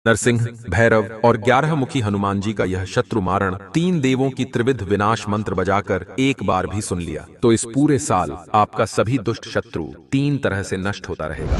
नरसिंह, भैरव और 11 मुखी हनुमान जी का यह शत्रु मारण 3 देवों की त्रिविध विनाश मंत्र बजाकर एक बार भी सुन लिया तो इस पूरे साल आपका सभी दुष्ट शत्रु 3 तरह से नष्ट होता रहेगा।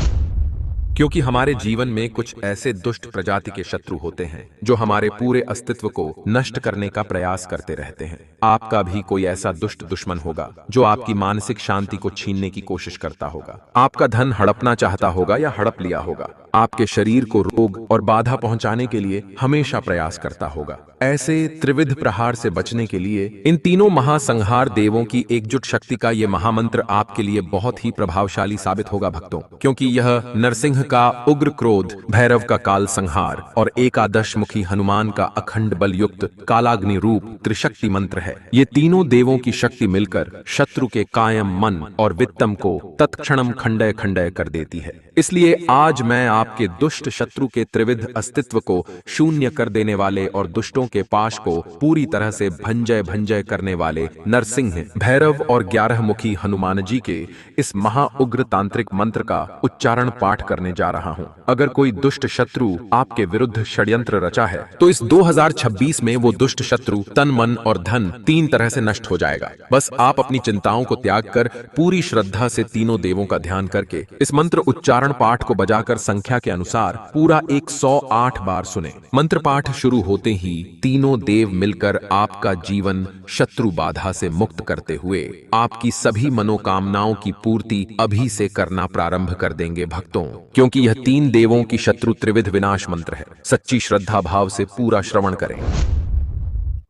क्योंकि हमारे जीवन में कुछ ऐसे दुष्ट प्रजाति के शत्रु होते हैं जो हमारे पूरे अस्तित्व को नष्ट करने का प्रयास करते रहते हैं। आपका भी कोई ऐसा दुष्ट दुश्मन होगा जो आपकी मानसिक शांति को छीनने की कोशिश करता होगा, आपका धन हड़पना चाहता होगा या हड़प लिया होगा, आपके शरीर को रोग और बाधा पहुंचाने के लिए हमेशा प्रयास करता होगा। ऐसे त्रिविध प्रहार से बचने के लिए इन तीनों महासंहार देवों की एकजुट शक्ति का यह महामंत्र आपके लिए बहुत ही प्रभावशाली साबित होगा भक्तों, क्योंकि यह नरसिंह का उग्र क्रोध, भैरव का काल संहार और एकादश मुखी हनुमान का अखंड बल युक्त कालाग्नि रूप त्रिशक्ति मंत्र है। ये तीनों देवों की शक्ति मिलकर शत्रु के कायम, मन और वित्तम को तत्क्षणम खंडय खंडय कर देती है। इसलिए आज मैं आपके दुष्ट शत्रु के त्रिविध अस्तित्व को शून्य कर देने वाले और दुष्टों के पाश को पूरी तरह से भंजय भंजय करने वाले नरसिंह, भैरव और 11 मुखी हनुमान जी के इस महाउग्र तांत्रिक मंत्र का उच्चारण पाठ करने जा रहा हूं। अगर कोई दुष्ट शत्रु आपके विरुद्ध षड्यंत्र रचा है तो इस 2026 में वो दुष्ट शत्रु तन, मन और धन 3 तरह से नष्ट हो जाएगा। बस आप अपनी चिंताओं को त्याग कर पूरी श्रद्धा से तीनों देवों का ध्यान करके इस मंत्र उच्चारण पाठ को बजाकर संख्या के अनुसार पूरा 108 बार सुने। मंत्र पाठ शुरू होते ही तीनों देव मिलकर आपका जीवन शत्रु बाधा से मुक्त करते हुए आपकी सभी मनोकामनाओं की पूर्ति अभी से करना प्रारंभ कर देंगे भक्तों, क्योंकि यह 3 देवों की शत्रु त्रिविध विनाश मंत्र है। सच्ची श्रद्धा भाव से पूरा श्रवण करें।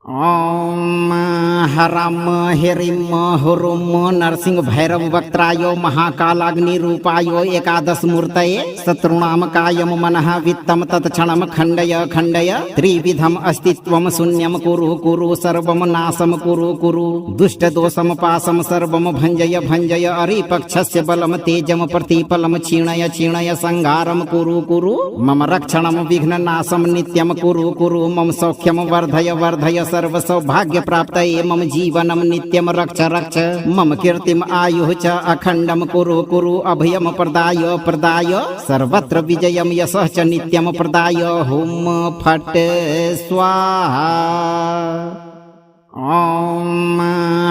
ओम हरम हिरिम हुरुम नरसिंह भैरव वक्त्रायो महाकालाग्नि रूपायो एकादश मूर्तये शत्रुणाम कायम मनः वित्तम तत्क्षणम खंडय खंडय त्रिविधम अस्तित्वम शून्यम कुरु कुरु सर्वम नाशम कुरु कुरु दुष्ट दोषम पासम सर्वम भंजय भंजय अरिपक्षस्य बलम तेजम प्रतिपलम क्षीणय क्षीणय संहारम कुरु कुरु मम रक्षणम विघ्न नाशम नित्यम कुरु कुरु मम सौख्यम वर्धय वर्धय सर्व सौभाग्य प्राप्तये मम जीवनम नित्यम रक्ष रक्ष मम कीर्तिम आयुः च अखंडम कुरु कुरु अभयम प्रदाय प्रदाय सर्वत्र विजयम यशः च नित्यम प्रदाय हुम फट स्वाहा। ओम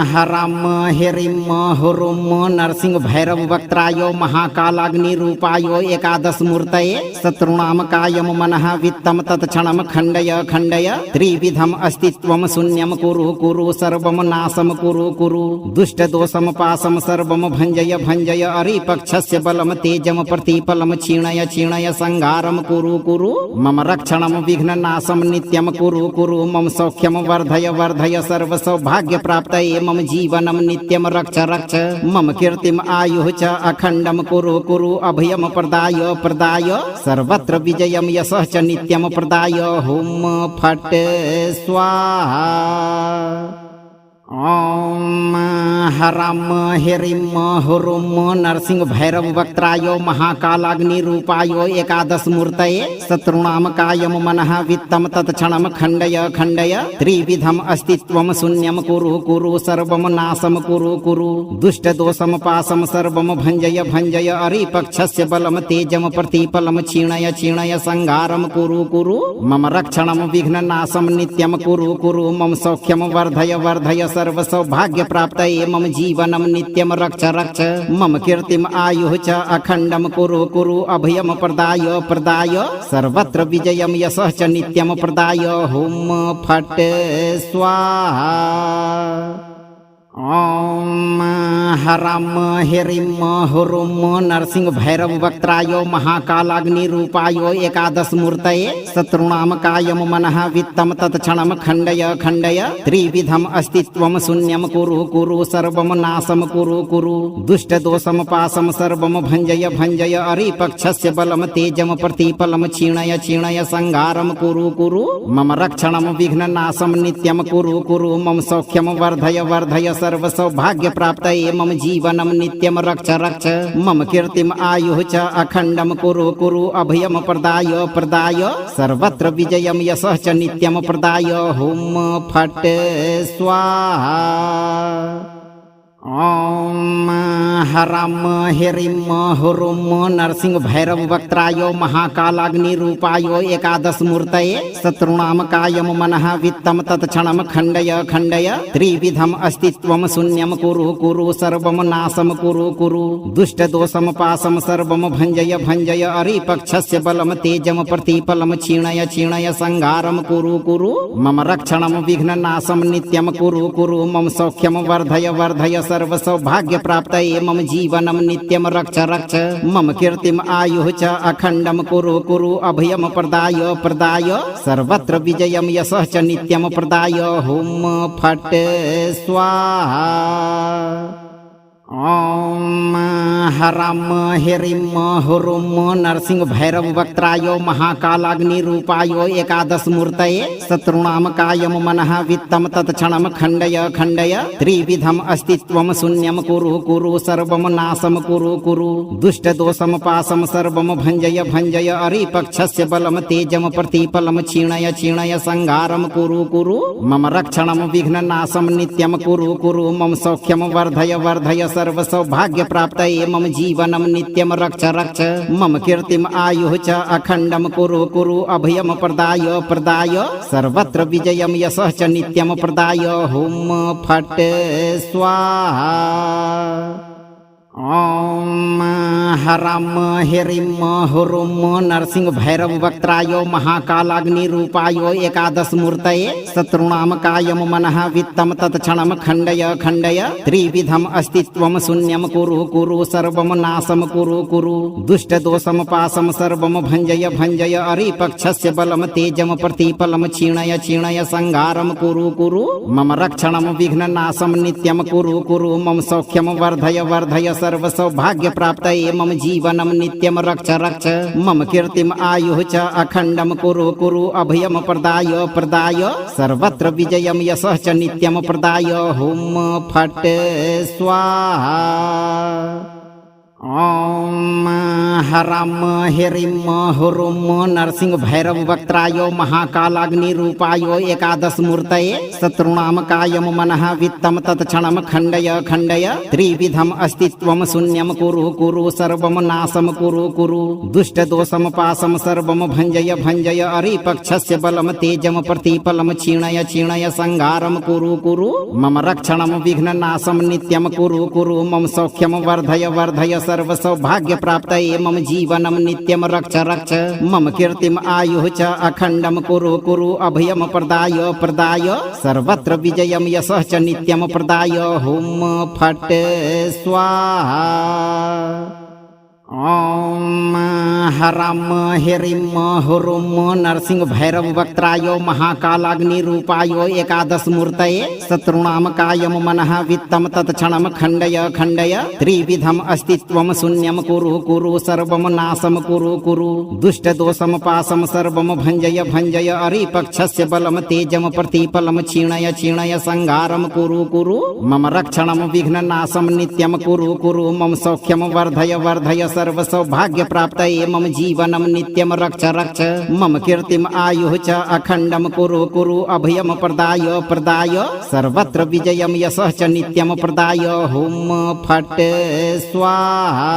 हरम हिरिम हुरुम नरसिंह भैरव वक्त्रायो महाकालाग्नि रूपायो एकादश मूर्तये शत्रुणाम कायम मनः वित्तम तत्क्षणम खंडय खंडय त्रिविधम अस्तित्वम शून्यम कुरु कुरु सर्वम नाशम कुरु कुरु दुष्ट दोषम पासम सर्वम भंजय भंजय अरिपक्षस्य बलम तेजम प्रतिपलम क्षीणय क्षीणय संहारम कुरु कुरु मम रक्षणम विघ्न नाशम नित्यम कुरु कुरु मम सौख्यम वर्धय वर्धय सर्व सौभाग्य प्राप्तये मम जीवनम नित्यम रक्ष रक्ष मम कीर्तिम आयुः च अखंडम कुरु कुरु अभयम प्रदाय प्रदाय सर्वत्र विजयम यशः च नित्यम प्रदाय हुम फट स्वाहा। ओम हरम हिरिम हुरुम नरसिंह भैरव वक्त्रायो महाकालाग्नि रूपायो एकादश मूर्तये शत्रुणाम कायम मनः वित्तम तत्क्षणम खंडय खंडय त्रिविधम अस्तित्वम शून्यम कुरु कुरु सर्वम नाशम कुरु कुरु दुष्ट दोषम पासम सर्वम भंजय भंजय अरिपक्षस्य बलम तेजम प्रतिपलम क्षीणय क्षीणय संहारम कुरु कुरु मम रक्षणम विघ्न नाशम नित्यम कुरु कुरु मम सौख्यम वर्धय वर्धय सर्व सौभाग्य प्राप्तये मम जीवनम नित्यम रक्ष रक्ष मम कीर्तिम आयुः च अखंडम कुरु कुरु अभयम प्रदाय प्रदाय सर्वत्र विजयम यशः च नित्यम प्रदाय हुम फट स्वाहा। ओम हरम हिरिम हुरुम नरसिंह भैरव वक्त्रायो महाकालाग्नि रूपायो एकादश मूर्तये शत्रुणाम कायम मनः वित्तम तत्क्षणम खंडय खंडय त्रिविधम अस्तित्वम शून्यम कुरु कुरु सर्वम नाशम कुरु कुरु दुष्ट दोषम पासम सर्वम भंजय भंजय अरिपक्षस्य बलम तेजम प्रतिपलम क्षीणय क्षीणय संहारम कुरु कुरु मम रक्षणम विघ्न नाशम नित्यम कुरु कुरु मम सौख्यम वर्धय वर्धय सर्व सौभाग्य प्राप्तये मम जीवनम नित्यम रक्ष रक्ष मम कीर्तिम आयुः च अखंडम कुरु कुरु अभयम प्रदाय प्रदाय सर्वत्र विजयम यशः च नित्यम प्रदाय हुम फट स्वाहा। ॐ हरं ह्रीं हुरुं नरसिंह भैरव वक्त्रायो महाकालाग्निरूपायो एकादशमूर्तये शत्रूणां कायं मनः वित्तं तत्क्षणं खण्डय खण्डय त्रिविधम् अस्तित्वं शून्यं कुरु कुरु सर्वं नाशं कुरु कुरु दुष्टदोषं पाशं सर्वं भञ्जय भञ्जय अरिपक्षस्य बलं तेजं प्रतिफलं क्षीणय क्षीणय संहारं कुरु कुरु मम रक्षणं विघ्ननाशं नित्यं कुरु कुरु मम सौख्यं वर्धय वर्धय सर्व सौभाग्य प्राप्त मम जीवनम नित्यम रक्ष रक्ष मम कीर्तिम आयुः च अखंडम कुरु कुरु अभयम प्रदाय प्रदाय सर्वत्र विजयम यशः च नित्यम प्रदाय हुम फट स्वाहा। ॐ हरं ह्रीं हुरुं नरसिंह भैरव वक्त्रायो महाकालाग्निरूपायो एकादशमूर्तये शत्रूणां कायं मनः वित्तं तत्क्षणं खण्डय खण्डय त्रिविधम् अस्तित्वं शून्यं कुरु कुरु सर्वं नाशं कुरु कुरु दुष्टदोषं पाशं सर्वं भञ्जय भञ्जय अरिपक्षस्य बलं तेजं प्रतिफलं क्षीणय क्षीणय संहारं कुरु कुरु मम रक्षणं विघ्ननाशं नित्यं कुरु कुरु मम सौख्यं वर्धय वर्धय सर्व सौभाग्य प्राप्त मम जीवनम नित्यम रक्ष रक्ष मम कीर्तिम आयुः च अखंडम कुरु कुरु अभयम प्रदाय प्रदाय सर्वत्र विजयम यशः च नित्यम प्रदाय हुम फट स्वाहा। ॐ हरं ह्रीं हुरुं नरसिंह भैरव वक्त्रायो महाकालाग्निरूपायो एकादशमूर्तये शत्रूणां कायं मनः वित्तं तत्क्षणं खण्डय खण्डय त्रिविधम् अस्तित्वं शून्यं कुरु कुरु सर्वं नाशं कुरु कुरु दुष्टदोषं पाशं सर्वं भञ्जय भञ्जय अरिपक्षस्य बलं तेजं प्रतिफलं क्षीणय क्षीणय संहारं कुरु कुरु मम रक्षणं विघ्ननाशं नित्यं कुरु कुरु मम सौख्यं वर्धय वर्धय सर्व सौभाग्य प्राप्त मम जीवनम नित्यम रक्ष रक्ष मम कीर्तिम आयुः च अखंडम कुरु कुरु अभयम प्रदाय प्रदाय सर्वत्र विजयम यशः च नित्यम प्रदाय हुम फट स्वाहा। ॐ हरं ह्रीं हुरुं नरसिंह भैरव वक्त्रायो महाकालाग्निरूपायो एकादशमूर्तये शत्रूणां कायं मनः वित्तं तत्क्षणं खण्डय खण्डय त्रिविधम् अस्तित्वं शून्यं कुरु कुरु सर्वं नाशं कुरु कुरु दुष्टदोषं पाशं सर्वं भञ्जय भञ्जय अरिपक्षस्य बलं तेजं प्रतिफलं क्षीणय क्षीणय संहारं कुरु कुरु मम रक्षणं विघ्ननाशं नित्यं कुरु कुरु मम सौख्यं वर्धय वर्धय सर्व सौभाग्य प्राप्त मम जीवनम नित्यम रक्ष रक्ष मम कीर्तिम आयुः च अखंडम कुरु कुरु अभयम प्रदाय प्रदाय सर्वत्र विजयम यशः च नित्यम प्रदाय हुम फट स्वाहा। ॐ हरं ह्रीं हुरुं नरसिंह भैरव वक्त्रायो महाकालाग्निरूपायो एकादशमूर्तये शत्रूणां कायं मनः वित्तं तत्क्षणं खण्डय खण्डय त्रिविधम् अस्तित्वं शून्यं कुरु कुरु सर्वं नाशं कुरु कुरु दुष्टदोषं पाशं सर्वं भञ्जय भञ्जय अरिपक्षस्य बलं तेजं प्रतिफलं क्षीणय क्षीणय संहारं कुरु कुरु मम रक्षणं विघ्ननाशं नित्यं कुरु कुरु मम सौख्यं वर्धय वर्धय सर्व सौभाग्य प्राप्त मम जीवनम नित्यम रक्ष रक्ष मम कीर्तिम आयुः च अखंडम कुरु कुरु अभयम प्रदाय प्रदाय सर्वत्र विजयम यशः च नित्यम प्रदाय हुम फट स्वाहा।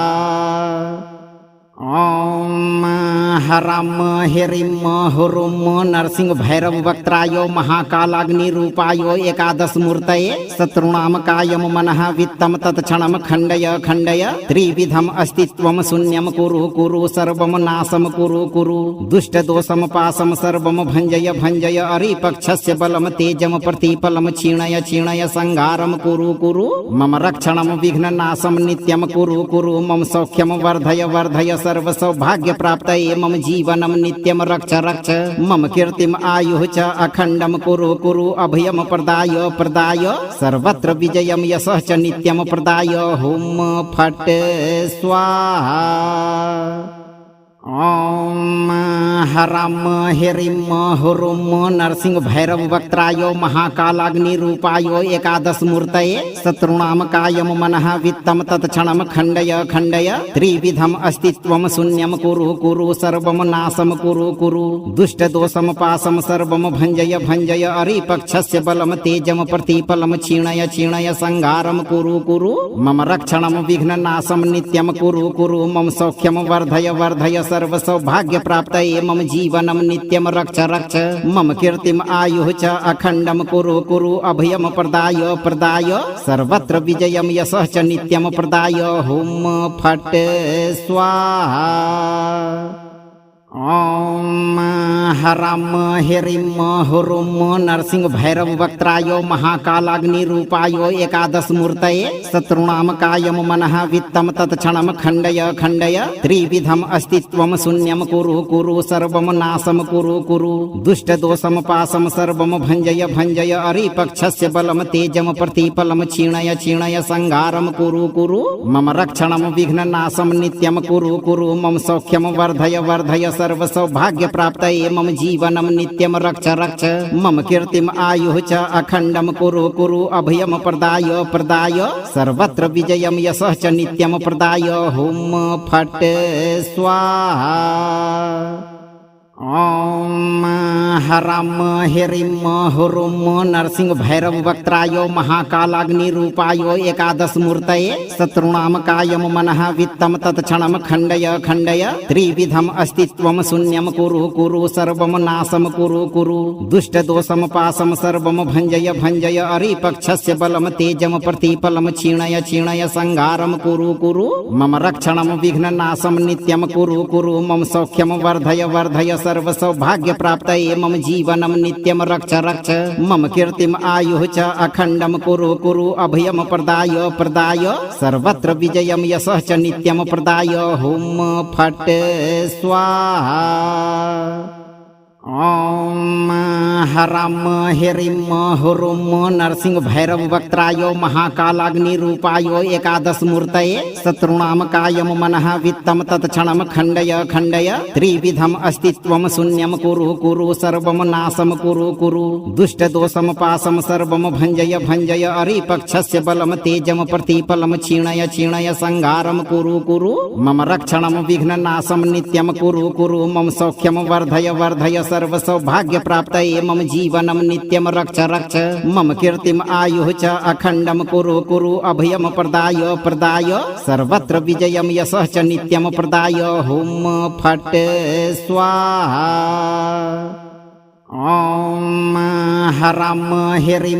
ॐ हरं ह्रीं हुरुं नरसिंह भैरव वक्त्रायो महाकालाग्निरूपायो एकादशमूर्तये शत्रूणां कायं मनः वित्तं तत्क्षणं खण्डय खण्डय त्रिविधम् अस्तित्वं शून्यं कुरु कुरु सर्वं नाशं कुरु कुरु दुष्टदोषं पाशं सर्वं भञ्जय भञ्जय अरिपक्षस्य बलं तेजं प्रतिफलं क्षीणय क्षीणय संहारं कुरु कुरु मम रक्षणं विघ्ननाशं नित्यं कुरु कुरु मम सौख्यं वर्धय वर्धय सर्व सौभाग्य प्राप्त मम जीवनम नित्यम रक्ष रक्ष मम कीर्तिम आयुः च अखंडम कुरु कुरु अभयम प्रदाय प्रदाय सर्वत्र विजयम यशः च नित्यम प्रदाय हुम फट स्वाहा। ॐ हरं ह्रीं हुरुं नरसिंह भैरव वक्त्राय महाकालाग्निरूपाय एकादशमूर्तये शत्रूणां कायं मनः वित्तं तत्क्षणं खण्डय खण्डय त्रिविधम् अस्तित्वं शून्यं कुरु कुरु सर्वं नाशं कुरु कुरु दुष्टदोषं पाशं सर्वं भञ्जय भञ्जय अरिपक्षस्य बलं तेजं प्रतिफलं क्षीणय क्षीणय संहारं कुरु कुरु मम रक्षणं विघ्ननाशं नित्यं कुरु कुरु मम सौख्यं वर्धय वर्धय सर्व सौभाग्य प्राप्त मम जीवनम नित्यम रक्ष रक्ष मम कीर्तिम आयुः च अखंडम कुरु कुरु अभयम प्रदाय प्रदाय सर्वत्र विजयम यशः च नित्यम प्रदाय हुम फट स्वाहा। ॐ हरं ह्रीं हुरुं नरसिंह भैरव वक्त्राय महाकालाग्निरूपाय एकादशमूर्तये शत्रूणां कायं मनः वित्तं तत्क्षणं खण्डय खण्डय त्रिविधम् अस्तित्वं शून्यं कुरु कुरु सर्वं नाशं कुरु कुरु दुष्टदोषं पाशं सर्वं भञ्जय भञ्जय अरिपक्षस्य बलं तेजं प्रतिफलं क्षीणय क्षीणय संहारं कुरु कुरु मम रक्षणं विघ्ननाशं नित्यं कुरु कुरु मम सौख्यं वर्धय वर्धय सर्व सौभाग्य प्राप्त मम जीवनम नित्यम रक्ष रक्ष मम कीर्तिम आयुः च अखंडम कुरु कुरु अभयम प्रदाय प्रदाय सर्वत्र विजयम यशः च नित्यम प्रदाय हुम फट स्वाहा। ॐ हरं ह्रीं हुरुं नरसिंह भैरव वक्त्राय महाकालाग्निरूपाय एकादशमूर्तये शत्रूणां कायं मनः वित्तं तत्क्षणं खण्डय खण्डय त्रिविधम् अस्तित्वं शून्यं कुरु कुरु सर्वं नाशं कुरु कुरु दुष्टदोषं पाशं सर्वं भञ्जय भञ्जय अरिपक्षस्य बलं तेजं प्रतिफलं क्षीणय क्षीणय संहारं कुरु कुरु मम रक्षणं विघ्ननाशं नित्यं कुरु कुरु मम सौख्यं वर्धय वर्धय सर्व सौभाग्य प्राप्त मम जीवनम नित्यम रक्ष रक्ष मम कीर्तिम आयुः च अखंडम कुरु कुरु अभयम प्रदाय प्रदाय सर्वत्र विजयम यशः च नित्यम प्रदाय हुम फट स्वाहा। ॐ हरं ह्रीं हुरुं नरसिंह भैरव वक्त्राय महाकालाग्निरूपाय एकादशमूर्तये शत्रूणां कायं मनः वित्तं तत्क्षणं खण्डय खण्डय त्रिविधम् अस्तित्वं शून्यं कुरु कुरु सर्वं नाशं कुरु कुरु दुष्टदोषं पाशं सर्वं भञ्जय भञ्जय अरिपक्षस्य बलं तेजं प्रतिफलं क्षीणय क्षीणय संहारं कुरु कुरु मम रक्षणं विघ्ननाशं नित्यं कुरु कुरु मम सौख्यं वर्धय वर्धय सर्व सौभाग्य प्राप्त मम जीवनम नित्यम रक्ष रक्ष मम कीर्तिम आयुः च अखंडम कुरु कुरु अभयम प्रदाय प्रदाय सर्वत्र विजयम यशः च नित्यम प्रदाय हुम फट स्वाहा। ॐ हरं ह्रीं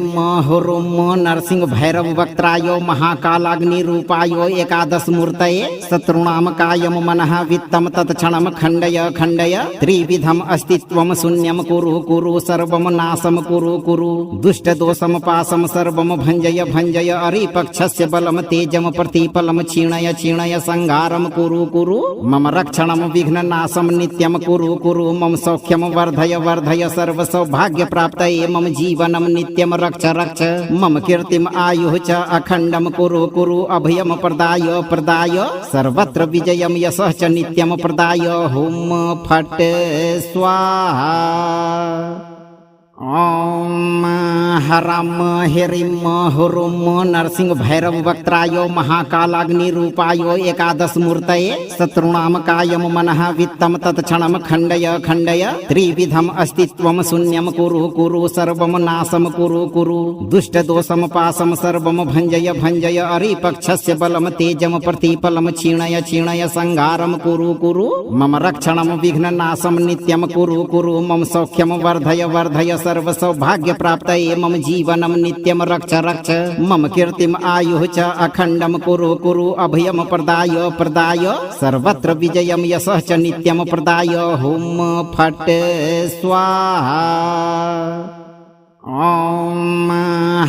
हुरुं नरसिंह भैरव वक्त्राय महाकालाग्निरूपाय एकादशमूर्तये शत्रूणां कायं मनः वित्तं तत्क्षणं खण्डय खण्डय त्रिविधम् अस्तित्वं शून्यं कुरु कुरु सर्वं नाशं कुरु कुरु दुष्टदोषं पाशं सर्वं भञ्जय भञ्जय अरिपक्षस्य बलं तेजं प्रतिफलं क्षीणय क्षीणय संहारं कुरु कुरु मम रक्षणं विघ्ननाशं नित्यं कुरु कुरु मम सौख्यं वर्धय वर्धय सर्व सौभाग्य प्राप्त मम जीवनम नित्यम रक्ष रक्ष मम कीर्तिम आयुः च अखंडम कुरु कुरु अभयम प्रदाय प्रदाय सर्वत्र विजयम यशः च नित्यम प्रदाय हुम फट स्वाहा। ॐ हरं ह्रीं हुरुं नरसिंह भैरव वक्त्राय महाकालाग्निरूपाय एकादशमूर्तये शत्रूणां कायं मनः वित्तं तत्क्षणं खण्डय खण्डय त्रिविधम् अस्तित्वं शून्यं कुरु कुरु सर्वं नाशं कुरु कुरु दुष्टदोषं पाशं सर्वं भञ्जय भञ्जय अरिपक्षस्य बलं तेजं प्रतिफलं क्षीणय क्षीणय संहारं कुरु कुरु मम रक्षणं विघ्ननाशं नित्यं कुरु कुरु मम सौख्यं वर्धय वर्धय सर्व सौभाग्य प्राप्त मम जीवनम नित्यम रक्ष रक्ष मम कीर्तिम आयुः च अखंडम कुरु कुरु अभयम प्रदाय प्रदाय सर्वत्र विजयम यशः च नित्यम प्रदाय हुम फट स्वाहा। ॐ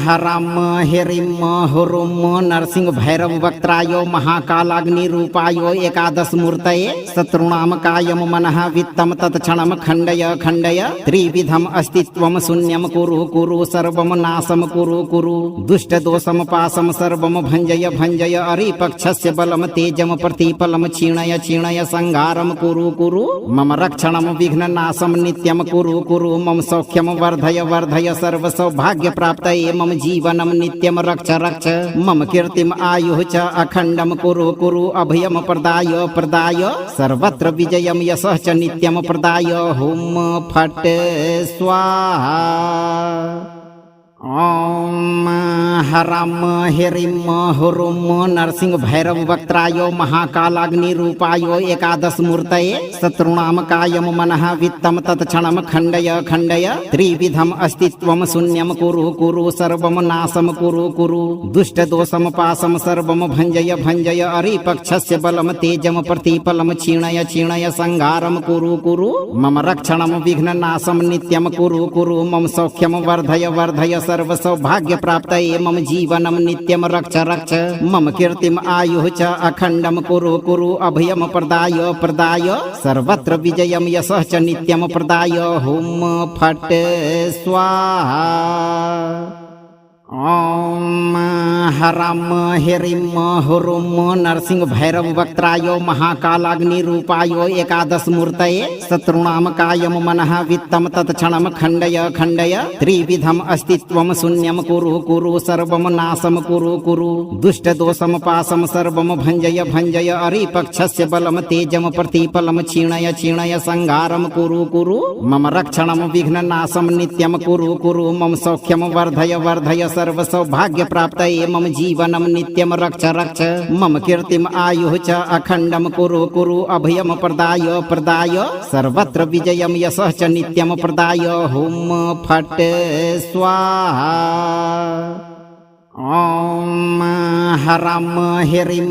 हरं ह्रीं हुरुं नरसिंह भैरव वक्त्राय महाकालाग्निरूपाय एकादशमूर्तये शत्रूणां कायं मनः वित्तं तत्क्षणं खण्डय खण्डय त्रिविधम् अस्तित्वं शून्यं कुरु कुरु सर्वं नाशं कुरु कुरु दुष्टदोषं पाशं सर्वं भञ्जय भञ्जय अरिपक्षस्य बलं तेजं प्रतिफलं क्षीणय क्षीणय संहारं कुरु कुरु मम रक्षणं विघ्ननाशं नित्यं कुरु कुरु मम सौख्यं वर्धय वर्धय सर्व सौभाग्य प्राप्त मम जीवनम नित्यम रक्ष रक्ष मम कीर्तिम आयुः च अखंडम कुरु कुरु अभयम प्रदाय प्रदाय सर्वत्र विजयम यशः च नित्यम प्रदाय हुम फट स्वाहा। ॐ हरं ह्रीं हुरुं नरसिंह भैरव वक्त्राय महाकालाग्निरूपाय एकादशमूर्तये शत्रूणां कायं मनः वित्तं तत्क्षणं खण्डय खण्डय त्रिविधम् अस्तित्वं शून्यं कुरु कुरु सर्वं नाशं कुरु कुरु दुष्टदोषं पाशं सर्वं भञ्जय भञ्जय अरिपक्षस्य बलं तेजं प्रतिफलं क्षीणय क्षीणय संहारं कुरु कुरु मम रक्षणं विघ्ननाशं नित्यं कुरु कुरु मम सौख्यं वर्धय वर्धय सर्व सौभाग्य प्राप्त मम जीवनम नित्यम रक्ष रक्ष मम कीर्तिम आयुः च अखंडम कुरु कुरु अभयम प्रदाय प्रदाय सर्वत्र विजयम यशः च नित्यम प्रदाय हुम फट स्वाहा। ॐ हरं ह्रीं हुरुं नरसिंह भैरव वक्त्राय महाकालाग्निरूपाय एकादशमूर्तये शत्रूणां कायं मनः वित्तं तत्क्षणं खण्डय खण्डय त्रिविधम् अस्तित्वं शून्यं कुरु कुरु सर्वं नाशं कुरु कुरु दुष्टदोषं पाशं सर्वं भञ्जय भञ्जय अरिपक्षस्य बलं तेजं प्रतिफलं क्षीणय क्षीणय संहारं कुरु कुरु मम रक्षणं विघ्ननाशं नित्यं कुरु कुरु मम सौख्यं वर्धय वर्धय सर्व सौभाग्य प्राप्त मम जीवनम नित्यम रक्ष रक्ष मम कीर्तिम आयुः च अखंडम कुरु कुरु अभयम प्रदाय प्रदाय सर्वत्र विजयम यशः च नित्यम प्रदाय हुम फट स्वाहा। ॐ हरं ह्रीं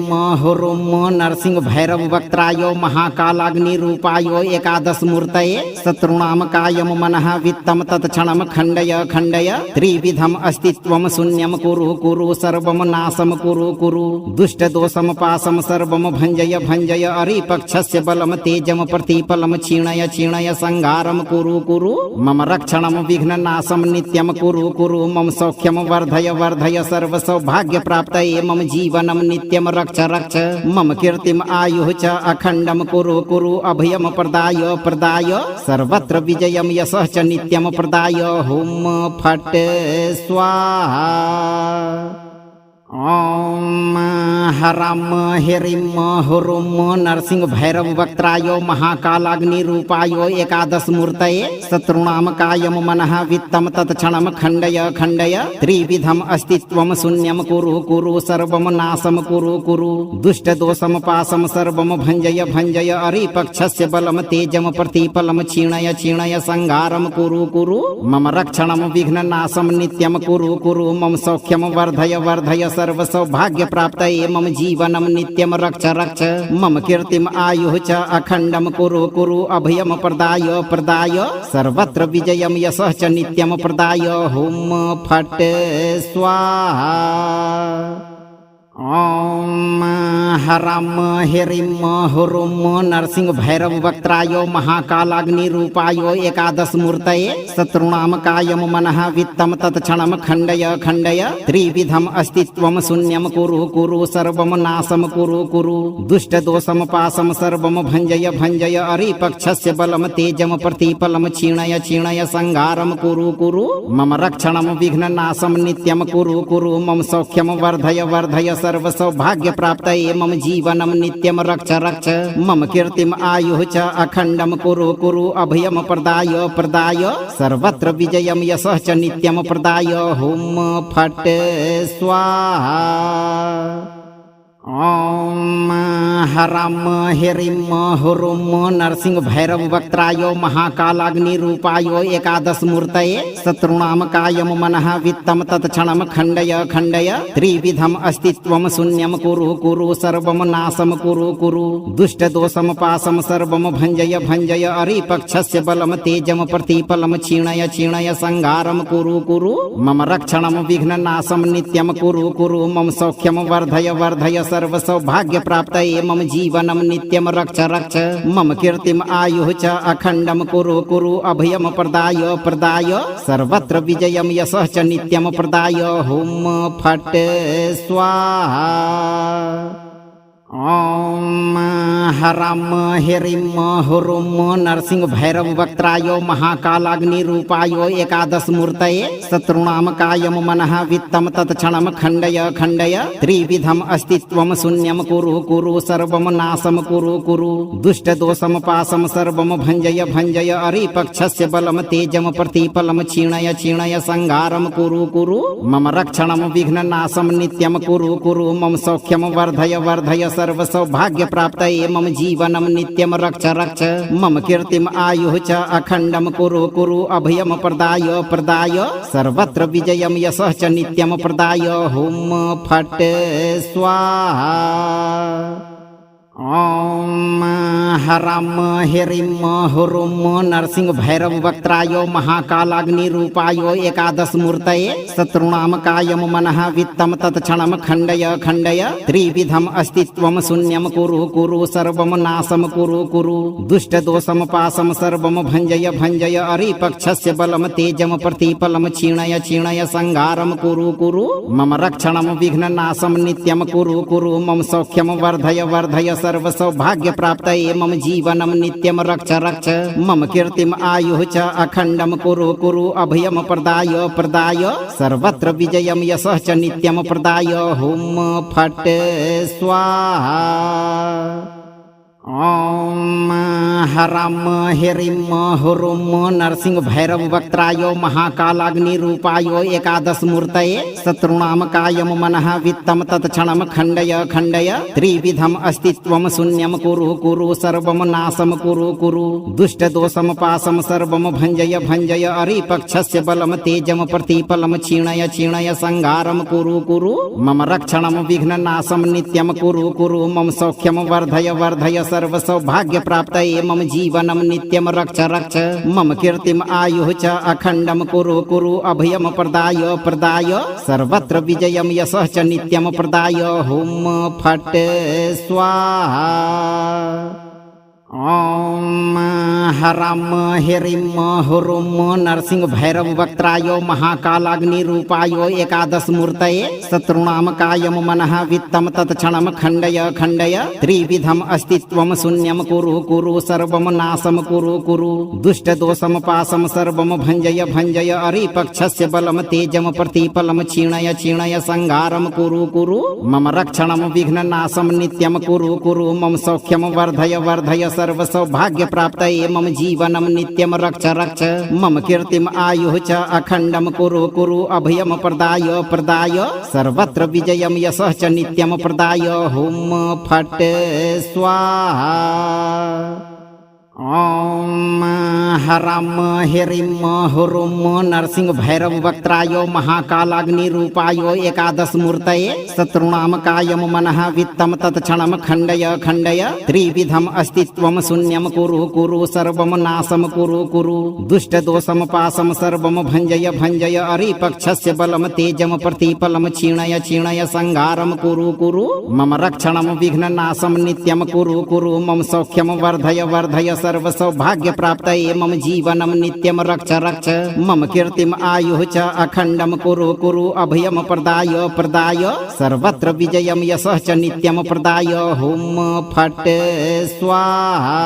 हुरुं नरसिंह भैरव वक्त्राय महाकालाग्निरूपाय एकादशमूर्तये शत्रूणां कायं मनः वित्तं तत्क्षणं खण्डय खण्डय त्रिविधम् अस्तित्वं शून्यं कुरु कुरु सर्वं नाशं कुरु कुरु दुष्टदोषं पाशं सर्वं भञ्जय भञ्जय अरिपक्षस्य बलं तेजं प्रतिफलं क्षीणय क्षीणय संहारं कुरु कुरु मम रक्षणं विघ्ननाशं नित्यं कुरु कुरु मम सौख्यं वर्धय वर्धय सर्व सौभाग्य प्राप्त मम जीवनम नित्यम रक्ष रक्ष मम कीर्तिम आयुः च अखंडम कुरु कुरु अभयम प्रदाय प्रदाय सर्वत्र विजयम यशः च नित्यम प्रदाय हुम फट स्वाहा। ॐ हरं ह्रीं हुरुं नरसिंह भैरव वक्त्राय महाकालाग्निरूपाय एकादशमूर्तये शत्रूणां कायं मनः वित्तं तत्क्षणं खण्डय खण्डय त्रिविधम् अस्तित्वं शून्यं कुरु कुरु सर्वं नाशं कुरु कुरु दुष्टदोषं पाशं सर्वं भञ्जय भञ्जय अरिपक्षस्य बलं तेजं प्रतिफलं क्षीणय क्षीणय संहारं कुरु कुरु मम रक्षणं विघ्ननाशं नित्यं कुरु कुरु मम सौख्यं वर्धय वर्धय सर्व सौभाग्य प्राप्त मम जीवनम नित्यम रक्ष रक्ष मम कीर्तिम आयुः च अखंडम कुरु कुरु अभयम प्रदाय प्रदाय सर्वत्र विजयम यशः च नित्यम प्रदाय हुम फट स्वाहा। ॐ हरं ह्रीं हुरुं नरसिंह भैरव वक्त्राय महाकालाग्निरूपाय एकादशमूर्तये शत्रूणां कायं मनः वित्तं तत्क्षणं खण्डय खण्डय त्रिविधम् अस्तित्वं शून्यं कुरु कुरु सर्वं नाशं कुरु कुरु दुष्टदोषं पाशं सर्वं भञ्जय भञ्जय अरिपक्षस्य बलं तेजं प्रतिफलं क्षीणय क्षीणय संहारं कुरु कुरु मम रक्षणं विघ्ननाशं नित्यं कुरु कुरु मम सौख्यं वर्धय वर्धय सर्व सौभाग्य प्राप्त मम जीवनम नित्यम रक्ष रक्ष मम कीर्तिम आयुः च अखंडम कुरु कुरु अभयम प्रदाय प्रदाय सर्वत्र विजयम यशः च नित्यम प्रदाय हुम फट स्वाहा। ॐ हरं ह्रीं हुरुं नरसिंह भैरव वक्त्राय महाकालाग्निरूपाय एकादशमूर्तये शत्रूणां कायं मनः वित्तं तत्क्षणं खण्डय खण्डय त्रिविधम् अस्तित्वं शून्यं कुरु कुरु सर्वं नाशं कुरु कुरु दुष्टदोषं पाशं सर्वं भञ्जय भञ्जय अरिपक्षस्य बलं तेजं प्रतिफलं क्षीणय क्षीणय संहारं कुरु कुरु मम रक्षणं विघ्ननाशं नित्यं कुरु कुरु मम सौख्यं वर्धय वर्धय सर्व सौभाग्य प्राप्त मम जीवनम नित्यम रक्ष रक्ष मम कीर्तिम आयुः च अखंडम कुरु कुरु अभयम प्रदाय प्रदाय सर्वत्र विजयम यशः च नित्यम प्रदाय हुम फट स्वाहा। ॐ हरं ह्रीं हुरुं नरसिंह भैरव वक्त्राय महाकालाग्निरूपाय एकादशमूर्तये शत्रूणां कायं मनः वित्तं तत्क्षणं खण्डय खण्डय त्रिविधम् अस्तित्वं शून्यं कुरु कुरु सर्वं नाशं कुरु कुरु दुष्टदोषं पाशं सर्वं भञ्जय भञ्जय अरिपक्षस्य बलं तेजं प्रतिफलं क्षीणय क्षीणय संहारं कुरु कुरु मम रक्षणं विघ्ननाशं नित्यं कुरु कुरु मम सौख्यं वर्धय वर्धय सर्व सौभाग्य प्राप्त मम जीवनम नित्यम रक्ष रक्ष मम कीर्तिम आयुः च अखंडम कुरु कुरु अभयम प्रदाय प्रदाय सर्वत्र विजयम यशः च नित्यम प्रदाय हुम फट स्वाहा। ॐ हरं ह्रीं हुरुं नरसिंह भैरव वक्त्राय महाकालाग्निरूपाय एकादशमूर्तये शत्रूणां कायं मनः वित्तं तत्क्षणं खण्डय खण्डय त्रिविधम् अस्तित्वं शून्यं कुरु कुरु सर्वं नाशं कुरु कुरु दुष्टदोषं पाशं सर्वं भञ्जय भञ्जय अरिपक्षस्य बलं तेजं प्रतिफलं क्षीणय क्षीणय संहारं कुरु कुरु मम रक्षणं विघ्ननाशं नित्यं कुरु कुरु मम सौख्यं वर्धय वर्धय सर्व सौभाग्य प्राप्त मम जीवनम नित्यम रक्ष रक्ष मम कीर्तिम आयुः च अखंडम कुरु कुरु अभयम प्रदाय प्रदाय सर्वत्र विजयम यशः च नित्यम प्रदाय हुम फट स्वाहा। ॐ हरं ह्रीं हुरुं नरसिंह भैरव वक्त्राय महाकालाग्निरूपाय एकादशमूर्तये शत्रूणां कायं मनः वित्तं तत्क्षणं खण्डय खण्डय त्रिविधम् अस्तित्वं शून्यं कुरु कुरु सर्वं नाशं कुरु कुरु दुष्टदोषं पाशं सर्वं भञ्जय भञ्जय अरिपक्षस्य बलं तेजं प्रतिफलं क्षीणय क्षीणय संहारं कुरु कुरु मम रक्षणं विघ्ननाशं नित्यं कुरु कुरु मम सौख्यं वर्धय वर्धय सर्व सौभाग्य प्राप्त मम जीवनम नित्यम रक्ष रक्ष मम कीर्तिम आयुः च अखंडम कुरु कुरु अभयम प्रदाय प्रदाय सर्वत्र विजयम यशः च नित्यम प्रदाय हुम फट स्वाहा। ॐ हरं ह्रीं हुरुं नरसिंह भैरव वक्त्राय महाकालाग्निरूपाय एकादशमूर्तये शत्रूणां कायं मनः वित्तं तत्क्षणं खण्डय खण्डय त्रिविधम् अस्तित्वं शून्यं कुरु कुरु सर्वं नाशं कुरु कुरु दुष्टदोषं पाशं सर्वं भञ्जय भञ्जय अरिपक्षस्य बलं तेजं प्रतिफलं क्षीणय क्षीणय संहारं कुरु कुरु मम रक्षणं विघ्ननाशं नित्यं कुरु कुरु मम सौख्यं वर्धय वर्धय सर्व सौभाग्य प्राप्त मम जीवनम नित्यम रक्ष रक्ष मम कीर्तिम आयुः च अखंडम कुरु कुरु अभयम प्रदाय प्रदाय सर्वत्र विजयम यशः च नित्यम प्रदाय हुम फट स्वाहा। ॐ हरं ह्रीं हुरुं नरसिंह भैरव वक्त्राय महाकालाग्निरूपाय एकादशमूर्तये शत्रूणां कायं मनः वित्तं तत्क्षणं खण्डय खण्डय त्रिविधम् अस्तित्वं शून्यं कुरु कुरु सर्वं नाशं कुरु कुरु दुष्टदोषं पाशं सर्वं भञ्जय भञ्जय अरिपक्षस्य बलं तेजं प्रतिफलं क्षीणय क्षीणय संहारं कुरु कुरु मम रक्षणं विघ्ननाशं नित्यं कुरु कुरु मम सौख्यं वर्धय वर्धय सर्व सौभाग्य प्राप्त मम जीवनम नित्यम रक्ष रक्ष मम कीर्तिम आयुः च अखंडम कुरु कुरु अभयम प्रदाय प्रदाय सर्वत्र विजयम यशः च नित्यम प्रदाय हुम फट स्वाहा।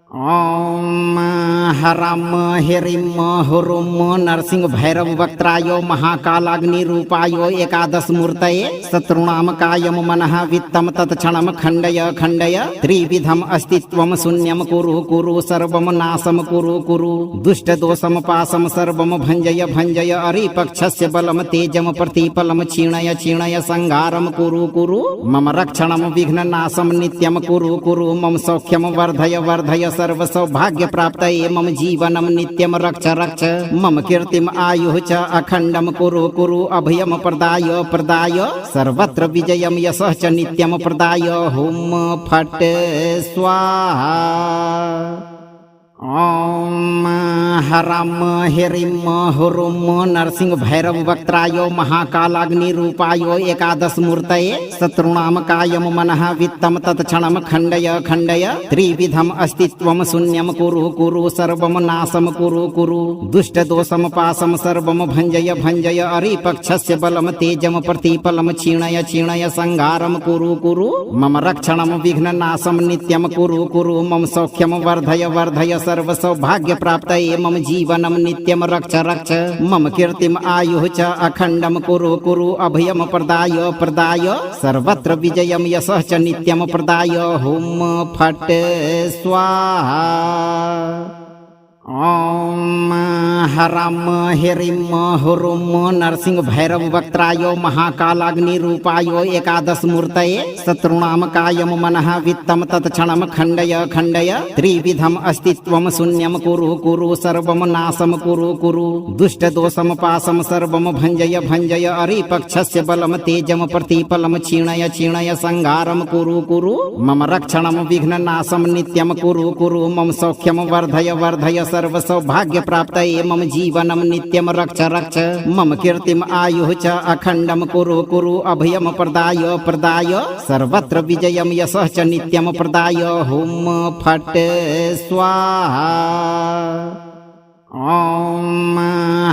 ॐ हराम हिरिम हुरुम नरसिंह भैरव वक्त्रायो महाकालाग्निरूपायो एकादश मूर्तये शत्रुणाम कायम मनः वित्तम तत्क्षणम खण्डय खण्डय त्रिविधम अस्तित्वम शून्यम कुरु कुरु सर्वम नाशम कुरु कुरु दुष्ट दोषम पासम सर्वम भंजय भंजय अरिपक्षस्य बलम तेजम प्रतिपलम क्षीणय क्षीणय संहारम कुरु कुरु मम रक्षणम विघ्न नाशम नित्यम कुरु कुरु मम सौख्यम वर्धय वर्धय सर्व सौभाग्य प्राप्तये मम जीवनम नित्यम रक्ष रक्ष मम कीर्तिम आयुः च अखण्डम कुरु कुरु अभयम प्रदाय प्रदाय सर्वत्र विजयम यशः च नित्यम प्रदाय हुम फट स्वाहा। ओम हराम हिरिम हुरुम नरसिंह भैरव वक्त्रायो महाकालाग्निरूपायो एकादश मूर्तये शत्रुणाम कायम मनः वित्तम तत्क्षणम खण्डय खण्डय त्रिविधम अस्तित्वम शून्यम कुरु कुरु सर्वम नाशम कुरु कुरु दुष्ट दोषम पासम सर्वम भंजय भंजय अरिपक्षस्य बलम तेजम प्रतिपलम क्षीणय क्षीणय संहारम कुरु कुरु मम रक्षणम विघ्न नाशम नित्यम कुरु कुरु मम सौख्यम वर्धय वर्धय सर्व सौभाग्य प्राप्तये मम जीवनम नित्यम रक्ष रक्ष मम कीर्तिम आयुः च अखण्डम कुरु कुरु अभयम प्रदाय प्रदाय सर्वत्र विजयम यशः च नित्यम प्रदाय हुम फट स्वाहा। ओम हराम हिरिम हुरुम नरसिंह भैरव वक्त्रायो महाकालाग्निरूपायो एकादश मूर्तये शत्रुणाम कायम मनः वित्तम तत्क्षणम खण्डय खण्डय त्रिविधम अस्तित्वम शून्यम कुरु कुरु सर्वम नाशम कुरु कुरु दुष्ट दोषम पासम सर्वम भंजय भंजय अरिपक्षस्य बलम तेजम प्रतिपलम क्षीणय क्षीणय संहारम कुरु कुरु मम रक्षणम विघ्न नाशम नित्यम कुरु कुरु मम सौख्यम वर्धय वर्धय सर्व सौभाग्य प्राप्तये मम जीवनम नित्यम रक्ष रक्ष मम कीर्तिम आयुः च अखण्डम कुरु कुरु अभयम प्रदाय प्रदाय सर्वत्र विजयम यशः च नित्यम प्रदाय हुम फट स्वाहा। ओम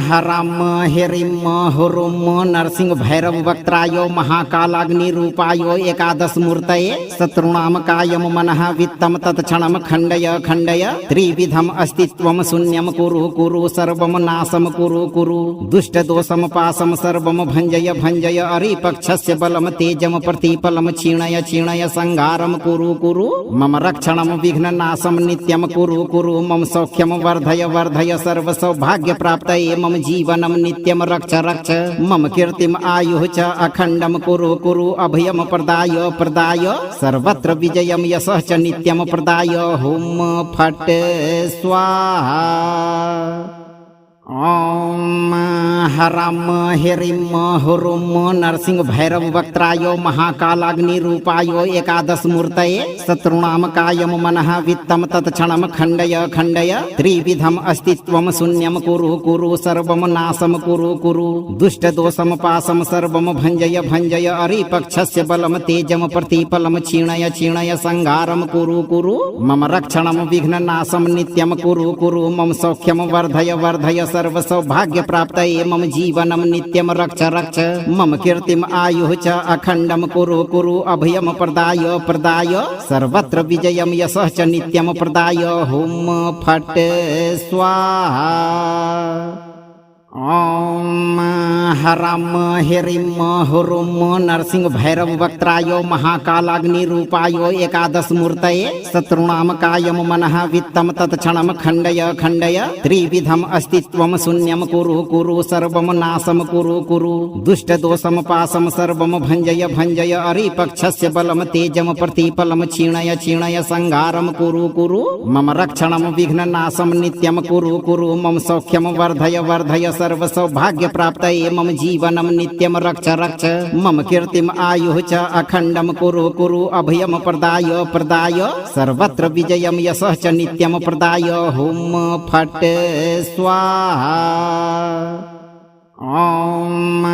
हराम हिरिम हुरुम नरसिंह भैरव वक्त्रायो महाकालाग्निरूपायो एकादश मूर्तये शत्रुणाम कायम मनः वित्तम तत्क्षणम खण्डय खण्डय त्रिविधम अस्तित्वम शून्यम कुरु कुरु सर्वम नाशम कुरु कुरु दुष्ट दोषम पासम सर्वम भंजय भंजय अरिपक्षस्य बलम तेजम प्रतिपलम क्षीणय क्षीणय संहारम कुरु कुरु मम रक्षणम विघ्न नाशम नित्यम कुरु कुरु मम सौख्यम वर्धय वर्धय सर्व सौभाग्य प्राप्तये मम जीवनम नित्यम रक्ष रक्ष मम कीर्तिम आयुः च अखण्डम कुरु कुरु अभयम प्रदाय प्रदाय सर्वत्र विजयम यशः च नित्यम प्रदाय हुम फट स्वाहा। ओम हराम हिरिम हुरुम नरसिंह भैरव वक्त्रायो महाकालाग्निरूपायो एकादश मूर्तये शत्रुणाम कायम मनः वित्तम तत्क्षणम खण्डय खण्डय त्रिविधम अस्तित्वम शून्यम कुरु कुरु सर्वम नाशम कुरु कुरु दुष्ट दोषम पासम सर्वम भंजय भंजय अरिपक्षस्य बलम तेजम प्रतिपलम क्षीणय क्षीणय संहारम कुरु कुरु मम रक्षणम विघ्न नाशम नित्यम कुरु कुरु मम सौख्यम वर्धय वर्धय सर्व सौभाग्य प्राप्तये मम जीवनम नित्यम रक्ष रक्ष मम कीर्तिम आयुः च अखण्डम कुरु कुरु अभयम प्रदाय प्रदाय सर्वत्र विजयम यशः च नित्यम प्रदाय हुम फट स्वाहा। ओम हराम हिरिम हुरुम नरसिंह भैरव वक्त्रायो महाकालाग्निरूपायो एकादश मूर्तये शत्रुणाम कायम मनः वित्तम तत्क्षणम खण्डय खण्डय त्रिविधम अस्तित्वम शून्यम कुरु कुरु सर्वम नाशम कुरु कुरु दुष्ट दोषम पासम सर्वम भंजय भंजय अरिपक्षस्य बलम तेजम प्रतिपलम क्षीणय क्षीणय संहारम कुरु कुरु मम रक्षणम विघ्न नाशम नित्यम कुरु कुरु मम सौख्यम वर्धय वर्धय सर्व सौभाग्य प्राप्तये मम जीवनम नित्यम रक्ष रक्ष मम कीर्तिम आयुः च अखण्डम कुरु कुरु अभयम प्रदाय प्रदाय सर्वत्र विजयम यशः च नित्यम प्रदाय हुम फट स्वाहा। ॐ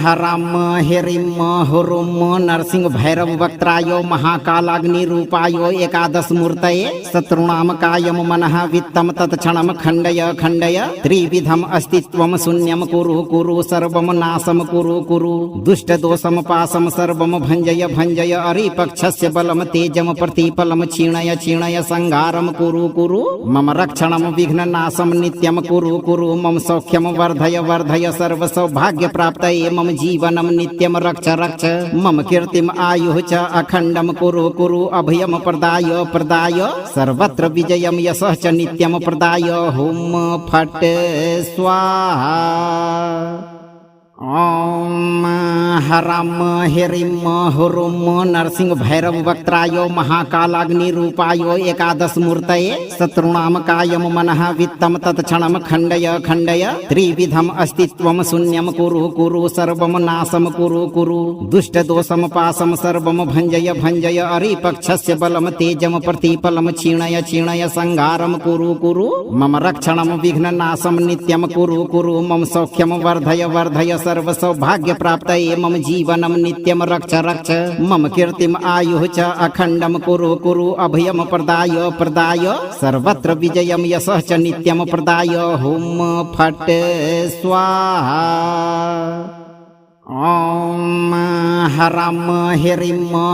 हरं ह्रीं हुरुं नरसिंह भैरव वक्त्राय महाकालाग्निरूपाय एकादशमूर्तये शत्रूणां कायं मनः वित्तं तत्क्षणं खण्डय खण्डय त्रिविधम् अस्तित्वं शून्यं कुरु कुरु सर्वं नाशं कुरु कुरु दुष्टदोषं पाशं सर्वं भञ्जय भञ्जय अरिपक्षस्य बलं तेजं प्रतिफलं क्षीणय क्षीणय संहारं कुरु कुरु मम रक्षणं विघ्ननाशं नित्यं कुरु कुरु मम सौख्यं वर्धय वर्धय सर्व सौभाग्य प्राप्त मम जीवनम नित्यम रक्ष रक्ष मम कीर्तिम आयुः च अखंडम कुरु कुरु अभयम प्रदाय प्रदाय सर्वत्र विजयम यशः च नित्यम प्रदाय हुम फट स्वाहा। ॐ हरं ह्रीं हुरुं नरसिंह भैरव वक्त्राय महाकालाग्निरूपाय एकादशमूर्तये शत्रूणां कायं मनः वित्तं तत्क्षणं खण्डय खण्डय त्रिविधम् अस्तित्वं शून्यं कुरु कुरु सर्वं नाशं कुरु कुरु दुष्टदोषं पाशं सर्वं भञ्जय भञ्जय अरिपक्षस्य बलं तेजं प्रतिफलं क्षीणय क्षीणय संहारं कुरु कुरु मम रक्षणं विघ्ननाशं नित्यं कुरु कुरु मम सौख्यं वर्धय वर्धय सर्व सौभाग्य प्राप्त मम जीवनम नित्यम रक्ष रक्ष मम कीर्तिम आयुः च अखंडम कुरु कुरु अभयम प्रदाय प्रदाय सर्वत्र विजयम यशः च नित्यम प्रदाय हुम फट स्वाहा। ॐ हरं ह्रीं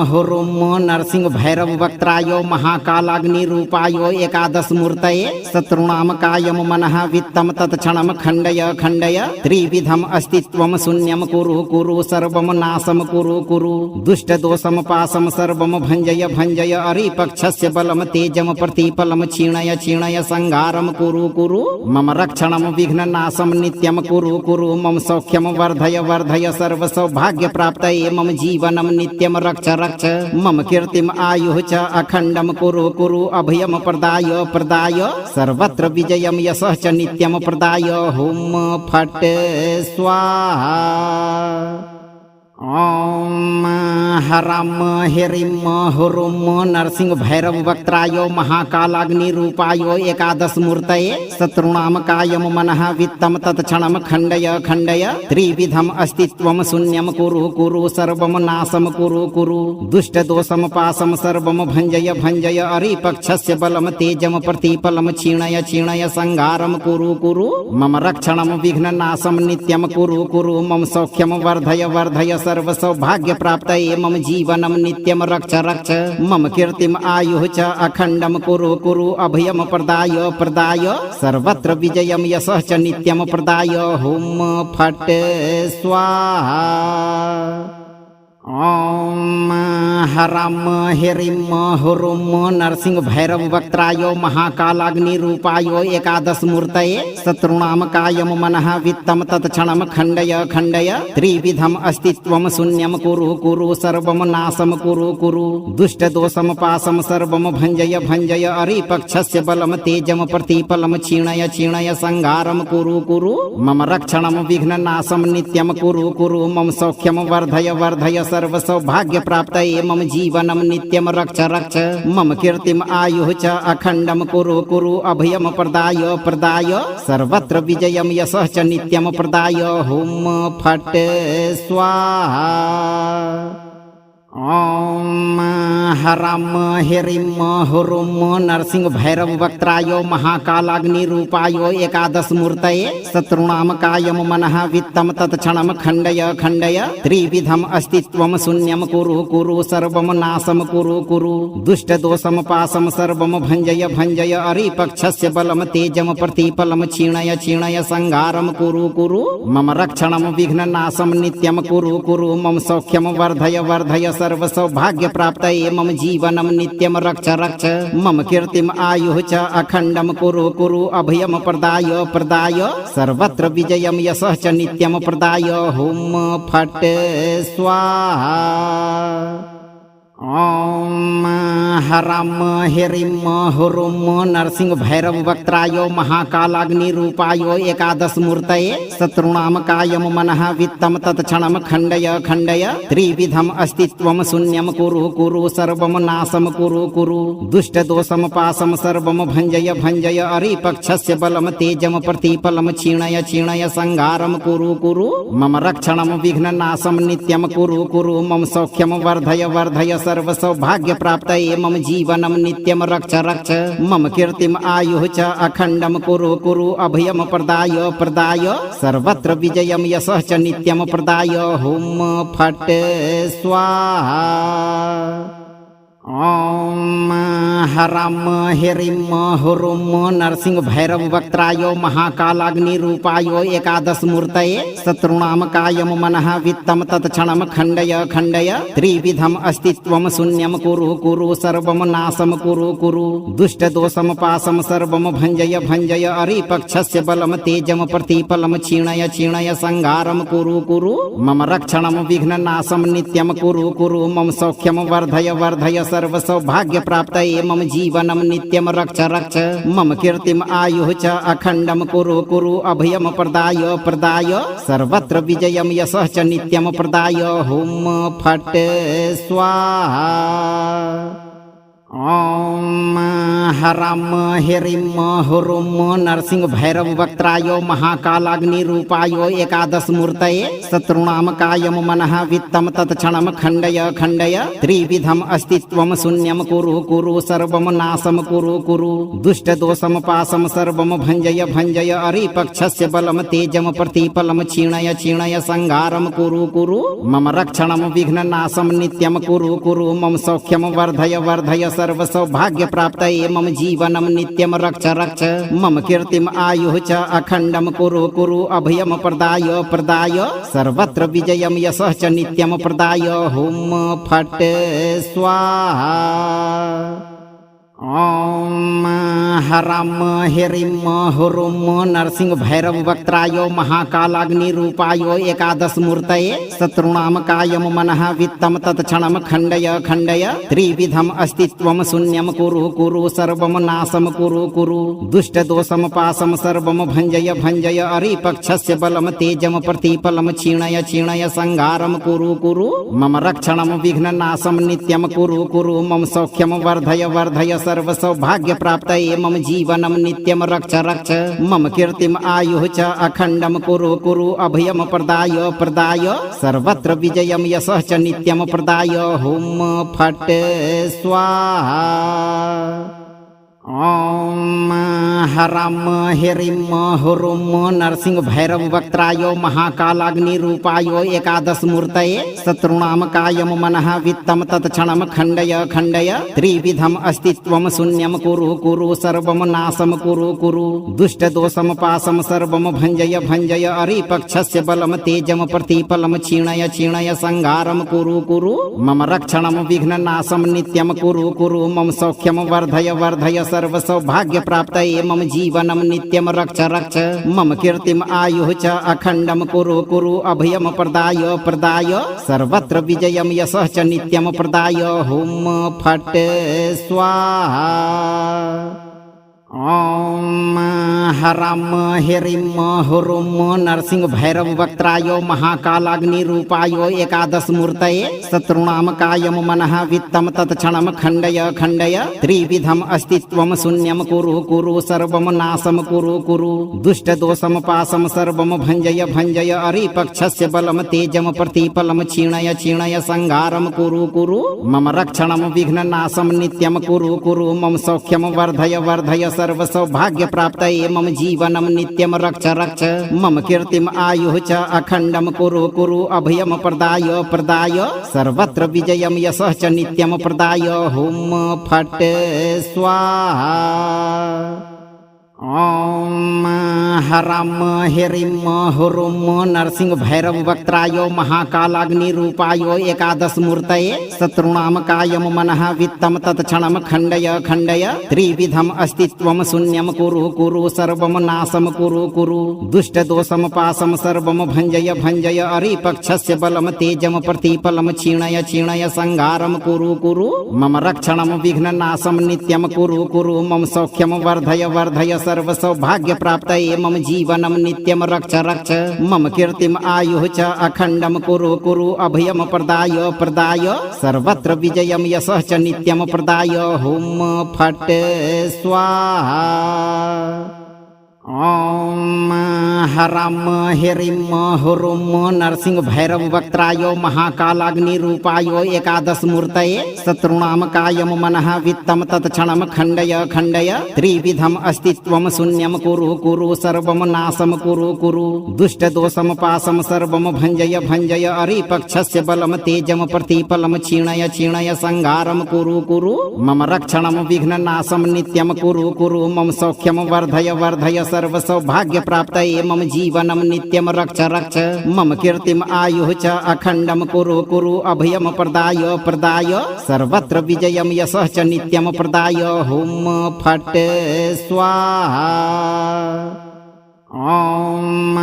हुरुं नरसिंह भैरव वक्त्राय महाकालाग्निरूपाय एकादशमूर्तये शत्रूणां कायं मनः वित्तं तत्क्षणं खण्डय खण्डय त्रिविधम् अस्तित्वं शून्यं कुरु कुरु सर्वं नाशं कुरु कुरु दुष्टदोषं पाशं सर्वं भञ्जय भञ्जय अरिपक्षस्य बलं तेजं प्रतिफलं क्षीणय क्षीणय संहारं कुरु कुरु मम रक्षणं विघ्ननाशं नित्यं कुरु कुरु मम सौख्यं वर्धय वर्धय सर्व सौभाग्य प्राप्त मम जीवनम नित्यम रक्ष रक्ष मम कीर्तिम आयुः च अखंडम कुरु कुरु अभयम प्रदाय प्रदाय सर्वत्र विजयम यशः च नित्यम प्रदाय हुम फट स्वाहा। ॐ हरं ह्रीं हुरुं नरसिंह भैरव वक्त्राय महाकालाग्निरूपाय एकादशमूर्तये शत्रूणां कायं मनः वित्तं तत्क्षणं खण्डय खण्डय त्रिविधम् अस्तित्वं शून्यं कुरु कुरु सर्वं नाशं कुरु कुरु दुष्टदोषं पाशं सर्वं भञ्जय भञ्जय अरिपक्षस्य बलं तेजं प्रतिफलं क्षीणय क्षीणय संहारं कुरु कुरु मम रक्षणं विघ्ननाशं नित्यं कुरु कुरु मम सौख्यं वर्धय वर्धय सर्व सौभाग्य प्राप्त मम जीवनम नित्यम रक्ष रक्ष मम कीर्तिम आयुः च अखंडम कुरु कुरु अभयम प्रदाय प्रदाय सर्वत्र विजयम यशः च नित्यम प्रदाय हुम फट स्वाहा। ॐ हरं ह्रीं हुरुं नरसिंह भैरव वक्त्राय महाकालाग्निरूपाय एकादशमूर्तये शत्रूणां कायं मनः वित्तं तत्क्षणं खण्डय खण्डय त्रिविधम् अस्तित्वं शून्यं कुरु कुरु सर्वं नाशं कुरु कुरु दुष्टदोषं पाशं सर्वं भञ्जय भञ्जय अरिपक्षस्य बलं तेजं प्रतिफलं क्षीणय क्षीणय संहारं कुरु कुरु मम रक्षणं विघ्ननाशं नित्यं कुरु कुरु मम सौख्यं वर्धय वर्धय सर्व सौभाग्य प्राप्त मम जीवनम नित्यम रक्ष रक्ष मम कीर्तिम आयुः च अखंडम कुरु कुरु अभयम प्रदाय प्रदाय सर्वत्र विजयम यशः च नित्यम प्रदाय हुम फट स्वाहा। ॐ हरं ह्रीं हुरुं नरसिंह भैरव वक्त्राय महाकालाग्निरूपाय एकादशमूर्तये शत्रूणां कायं मनः वित्तं तत्क्षणं खण्डय खण्डय त्रिविधम् अस्तित्वं शून्यं कुरु कुरु सर्वं नाशं कुरु कुरु दुष्टदोषं पाशं सर्वं भञ्जय भञ्जय अरिपक्षस्य बलं तेजं प्रतिफलं क्षीणय क्षीणय संहारं कुरु कुरु मम रक्षणं विघ्ननाशं नित्यं कुरु कुरु मम सौख्यं वर्धय वर्धय सर्व सौभाग्य प्राप्त मम जीवनम नित्यम रक्ष रक्ष मम कीर्तिम आयुः च अखंडम कुरु कुरु अभयम प्रदाय प्रदाय सर्वत्र विजयम यशः च नित्यम प्रदाय हुम फट स्वाहा। ॐ हरं ह्रीं हुरुं नरसिंह भैरव वक्त्राय महाकालाग्निरूपाय एकादशमूर्तये शत्रूणां कायं मनः वित्तं तत्क्षणं खण्डय खण्डय त्रिविधम् अस्तित्वं शून्यं कुरु कुरु सर्वं नाशं कुरु कुरु दुष्टदोषं पाशं सर्वं भञ्जय भञ्जय अरिपक्षस्य बलं तेजं प्रतिफलं क्षीणय क्षीणय संहारं कुरु कुरु मम रक्षणं विघ्ननाशं नित्यं कुरु कुरु मम सौख्यं वर्धय वर्धय सर्व सौभाग्य प्राप्त मम जीवनम नित्यम रक्ष रक्ष मम कीर्तिम आयुः च अखंडम कुरु कुरु अभयम प्रदाय प्रदाय सर्वत्र विजयम यशः च नित्यम प्रदाय हुम फट स्वाहा। ॐ हरं ह्रीं हुरुं नरसिंह भैरव वक्त्राय महाकालाग्निरूपाय एकादशमूर्तये शत्रूणां कायं मनः वित्तं तत्क्षणं खण्डय खण्डय त्रिविधम् अस्तित्वं शून्यं कुरु कुरु सर्वं नाशं कुरु कुरु दुष्टदोषं पाशं सर्वं भञ्जय भञ्जय अरिपक्षस्य बलं तेजं प्रतिफलं क्षीणय क्षीणय संहारं कुरु कुरु मम रक्षणं विघ्ननाशं नित्यं कुरु कुरु मम सौख्यं वर्धय वर्धय सर्व सौभाग्य प्राप्त मम जीवनम नित्यम रक्ष रक्ष मम कीर्तिम आयुः च अखंडम कुरु कुरु अभयम प्रदाय प्रदाय सर्वत्र विजयम यशः च नित्यम प्रदाय हुम फट स्वाहा। ॐ हरं ह्रीं हुरुं नरसिंह भैरव वक्त्राय महाकालाग्निरूपाय एकादशमूर्तये शत्रूणां कायं मनः वित्तं तत्क्षणं खण्डय खण्डय त्रिविधम् अस्तित्वं शून्यं कुरु कुरु सर्वं नाशं कुरु कुरु दुष्टदोषं पाशं सर्वं भञ्जय भञ्जय अरिपक्षस्य बलं तेजं प्रतिफलं क्षीणय क्षीणय संहारं कुरु कुरु मम रक्षणं विघ्ननाशं नित्यं कुरु कुरु मम सौख्यं वर्धय वर्धय सर्व सौभाग्य प्राप्त मम जीवनम नित्यम रक्ष रक्ष मम कीर्तिम आयुः च अखंडम कुरु कुरु अभयम प्रदाय प्रदाय सर्वत्र विजयम यशः च नित्यम प्रदाय हुम फट स्वाहा। ॐ हरं ह्रीं हुरुं नरसिंह भैरव वक्त्राय महाकालाग्निरूपाय एकादशमूर्तये शत्रूणां कायं मनः वित्तं तत्क्षणं खण्डय खण्डय त्रिविधम् अस्तित्वं शून्यं कुरु कुरु सर्वं नाशं कुरु कुरु दुष्टदोषं पाशं सर्वं भञ्जय भञ्जय अरिपक्षस्य बलं तेजं प्रतिफलं क्षीणय क्षीणय संहारं कुरु कुरु मम रक्षणं विघ्ननाशं नित्यं कुरु कुरु मम सौख्यं वर्धय वर्धय सर्व सौभाग्य प्राप्त मम जीवनम नित्यम रक्ष रक्ष मम कीर्तिम आयुः च अखंडम कुरु कुरु अभयम प्रदाय प्रदाय सर्वत्र विजयम यशः च नित्यम प्रदाय हुम फट स्वाहा। ॐ हरं ह्रीं हुरुं नरसिंह भैरव वक्त्राय महाकालाग्निरूपाय एकादशमूर्तये शत्रूणां कायं मनः वित्तं तत्क्षणं खण्डय खण्डय त्रिविधम् अस्तित्वं शून्यं कुरु कुरु सर्वं नाशं कुरु कुरु दुष्टदोषं पाशं सर्वं भञ्जय भञ्जय अरिपक्षस्य बलं तेजं प्रतिफलं क्षीणय क्षीणय संहारं कुरु कुरु मम रक्षणं विघ्ननाशं नित्यं कुरु कुरु मम सौख्यं वर्धय वर्धय सर्व सौभाग्य प्राप्त मम जीवनम नित्यम रक्ष रक्ष मम कीर्तिम आयुः च अखंडम कुरु कुरु अभयम प्रदाय प्रदाय सर्वत्र विजयम यशः च नित्यम प्रदाय हुम फट स्वाहा। ॐ हरं ह्रीं हुरुं नरसिंह भैरव वक्त्राय महाकालाग्निरूपाय एकादशमूर्तये शत्रूणां कायं मनः वित्तं तत्क्षणं खण्डय खण्डय त्रिविधम् अस्तित्वं शून्यं कुरु कुरु सर्वं नाशं कुरु कुरु दुष्टदोषं पाशं सर्वं भञ्जय भञ्जय अरिपक्षस्य बलं तेजं प्रतिफलं क्षीणय क्षीणय संहारं कुरु कुरु मम रक्षणं विघ्ननाशं नित्यं कुरु कुरु मम सौख्यं वर्धय वर्धय सर्व सौभाग्य प्राप्त मम जीवनम नित्यम रक्ष रक्ष मम कीर्तिम आयुः च अखंडम कुरु कुरु अभयम प्रदाय प्रदाय सर्वत्र विजयम यशः च नित्यम प्रदाय हुम फट स्वाहा। ॐ हराम हिरिम हुरुम नरसिंह भैरव वक्त्रायो महाकालाग्निरूपायो एकादश मूर्तये शत्रुणाम कायम मनः वित्तम तत्क्षणम खण्डय खण्डय त्रिविधम अस्तित्वम शून्यम कुरु कुरु सर्वम नाशम कुरु कुरु दुष्ट दोषम पाशम सर्वम भंजय भंजय अरिपक्षस्य बलम तेजम प्रतिपलम क्षीणय क्षीणय संहारम कुरु कुरु मम रक्षणम विघ्न नाशम नित्यम कुरु कुरु मम सौख्यम वर्धय वर्धय सर्व सौभाग्य प्राप्तये मम जीवनम नित्यम रक्ष रक्ष मम कीर्तिम आयुः च अखण्डम कुरु कुरु अभयम प्रदाय प्रदाय सर्वत्र विजयम यशः च नित्यम प्रदाय हुम फट स्वाहा। ओम हराम हिरिम हुरुम नरसिंह भैरव वक्त्रायो महाकालाग्निरूपायो एकादश मूर्तये शत्रुणाम कायम मनः वित्तम तत्क्षणम खण्डय खण्डय त्रिविधम अस्तित्वम शून्यम कुरु कुरु सर्वम नाशम कुरु कुरु दुष्ट दोषम पाशम सर्वम भंजय भंजय अरिपक्षस्य बलम तेजम प्रतिपलम क्षीणय क्षीणय संहारम कुरु कुरु मम रक्षणम विघ्न नाशम नित्यम कुरु कुरु मम सौख्यम वर्धय वर्धय सर्व सौभाग्य प्राप्तये मम जीवनम नित्यम रक्ष रक्ष मम कीर्तिम आयुः च अखण्डम कुरु कुरु अभयम प्रदाय प्रदाय सर्वत्र विजयम यशः च नित्यम प्रदाय हुम फट स्वाहा। ओम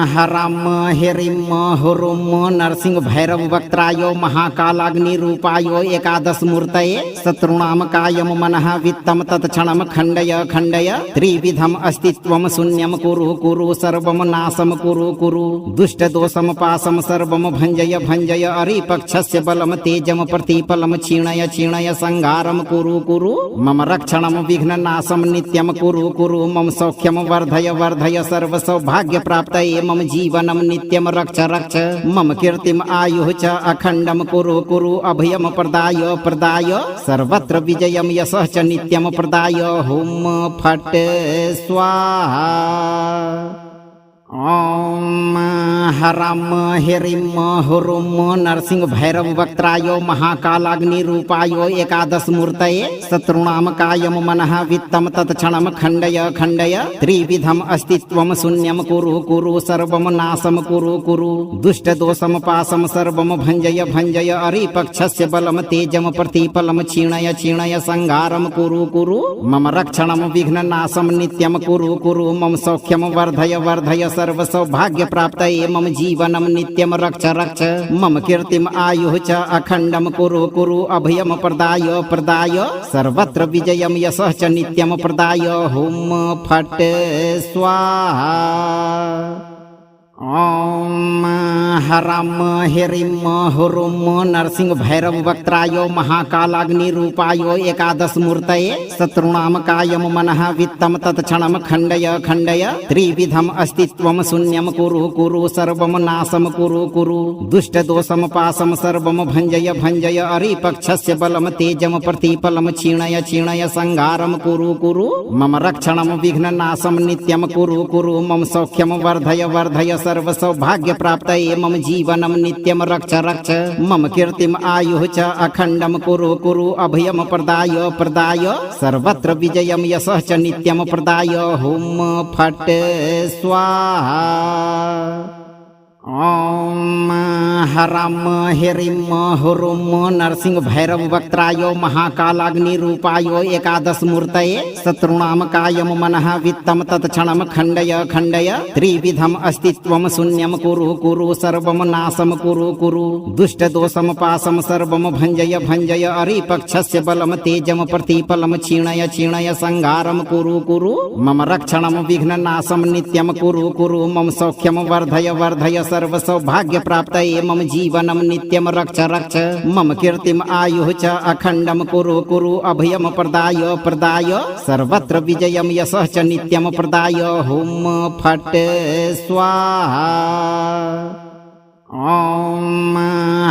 हराम हिरिम हुरुम नरसिंह भैरव वक्त्रायो महाकालाग्निरूपायो एकादश मूर्तये शत्रुणाम कायम मनः वित्तम तत्क्षणम खण्डय खण्डय त्रिविधम अस्तित्वम शून्यम कुरु कुरु सर्वम नाशम कुरु कुरु दुष्ट दोषम पाशम सर्वम भंजय भंजय अरिपक्षस्य बलम तेजम प्रतिपलम क्षीणय क्षीणय संहारम कुरु कुरु मम रक्षणम विघ्न नाशम नित्यम कुरु कुरु मम सौख्यम वर्धय वर्धय सर्व सौभाग्य प्राप्तये मम जीवनम नित्यम रक्ष रक्ष मम कीर्तिम आयुः च अखण्डम कुरु कुरु अभयम प्रदाय प्रदाय सर्वत्र विजयम यशः च नित्यम प्रदाय हुम फट स्वाहा। ओम हराम हिरिम हुरुम नरसिंह भैरव वक्त्रायो महाकालाग्निरूपायो एकादश मूर्तये शत्रुणाम कायम मनः वित्तम तत्क्षणम खण्डय खण्डय त्रिविधम अस्तित्वम शून्यम कुरु कुरु सर्वम नाशम कुरु कुरु दुष्ट दोषम पाशम सर्वम भंजय भंजय अरिपक्षस्य बलम तेजम प्रतिपलम क्षीणय क्षीणय संहारम कुरु कुरु मम रक्षणम विघ्न नाशम नित्यम कुरु कुरु मम सौख्यम वर्धय वर्धय सर्व सौभाग्य प्राप्तये मम जीवनम नित्यम रक्ष रक्ष मम कीर्तिम आयुः च अखण्डम कुरु कुरु अभयम प्रदाय प्रदाय सर्वत्र विजयम यशः च नित्यम प्रदाय हुम फट स्वाहा। ओम हराम हिरिम हुरुम नरसिंह भैरव वक्त्रायो महाकालाग्निरूपायो एकादश मूर्तये शत्रुणाम कायम मनः वित्तम तत्क्षणम खण्डय खण्डय त्रिविधम अस्तित्वम शून्यम कुरु कुरु सर्वम नाशम कुरु कुरु दुष्ट दोषम पाशम सर्वम भंजय भंजय अरिपक्षस्य बलम तेजम प्रतिपलम क्षीणय क्षीणय संहारम कुरु कुरु मम रक्षणम विघ्न नाशम नित्यम कुरु कुरु मम सौख्यम वर्धय वर्धय सर्व सौभाग्य प्राप्तये मम जीवनम नित्यम रक्ष रक्ष मम कीर्तिम आयुः च अखण्डम कुरु कुरु अभयम प्रदाय प्रदाय सर्वत्र विजयम यशः च नित्यम प्रदाय हुम फट स्वाहा। ओम हराम हिरिम हुरुम नरसिंह भैरव वक्त्रायो महाकालाग्निरूपायो एकादश मूर्तये शत्रुणाम कायम मनः वित्तम तत्क्षणम खण्डय खण्डय त्रिविधम अस्तित्वम शून्यम कुरु कुरु सर्वम नाशम कुरु कुरु दुष्ट दोषम पाशम सर्वम भंजय भंजय अरिपक्षस्य बलम तेजम प्रतिपलम क्षीणय क्षीणय संहारम कुरु कुरु मम रक्षणम विघ्न नाशम नित्यम कुरु कुरु मम सौख्यम वर्धय वर्धय सर्व सौभाग्य प्राप्तये मम जीवनम नित्यम रक्ष रक्ष मम कीर्तिम आयुः च अखण्डम कुरु कुरु अभयम प्रदाय प्रदाय सर्वत्र विजयम यशः च नित्यम प्रदाय हुम फट स्वाहा। ॐ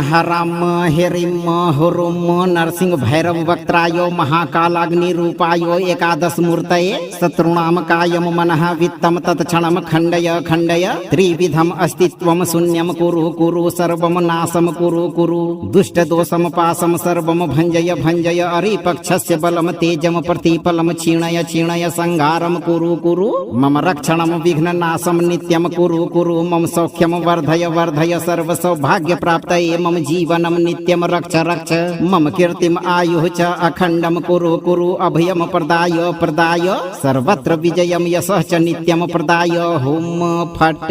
हरं ह्रीं हुरुं नरसिंह भैरव वक्त्राय महाकालाग्निरूपाय एकादशमूर्तये शत्रूणां कायं मनः वित्तं तत्क्षणं खण्डय खण्डय त्रिविधम् अस्तित्वं शून्यं कुरु कुरु सर्वं नाशं कुरु कुरु दुष्टदोषं पाशं सर्वं भञ्जय भञ्जय अरिपक्षस्य बलं तेजं प्रतिफलं क्षीणय क्षीणय संहारं कुरु कुरु मम रक्षणं विघ्ननाशं नित्यं कुरु कुरु मम सौख्यं वर्धय वर्धय सर्व सौभाग्य प्राप्त मम जीवनम नित्यम रक्ष रक्ष मम कीर्तिम आयुः च अखंडम कुरु कुरु अभयम प्रदाय प्रदाय सर्वत्र विजयम यशः च नित्यम प्रदाय हुम फट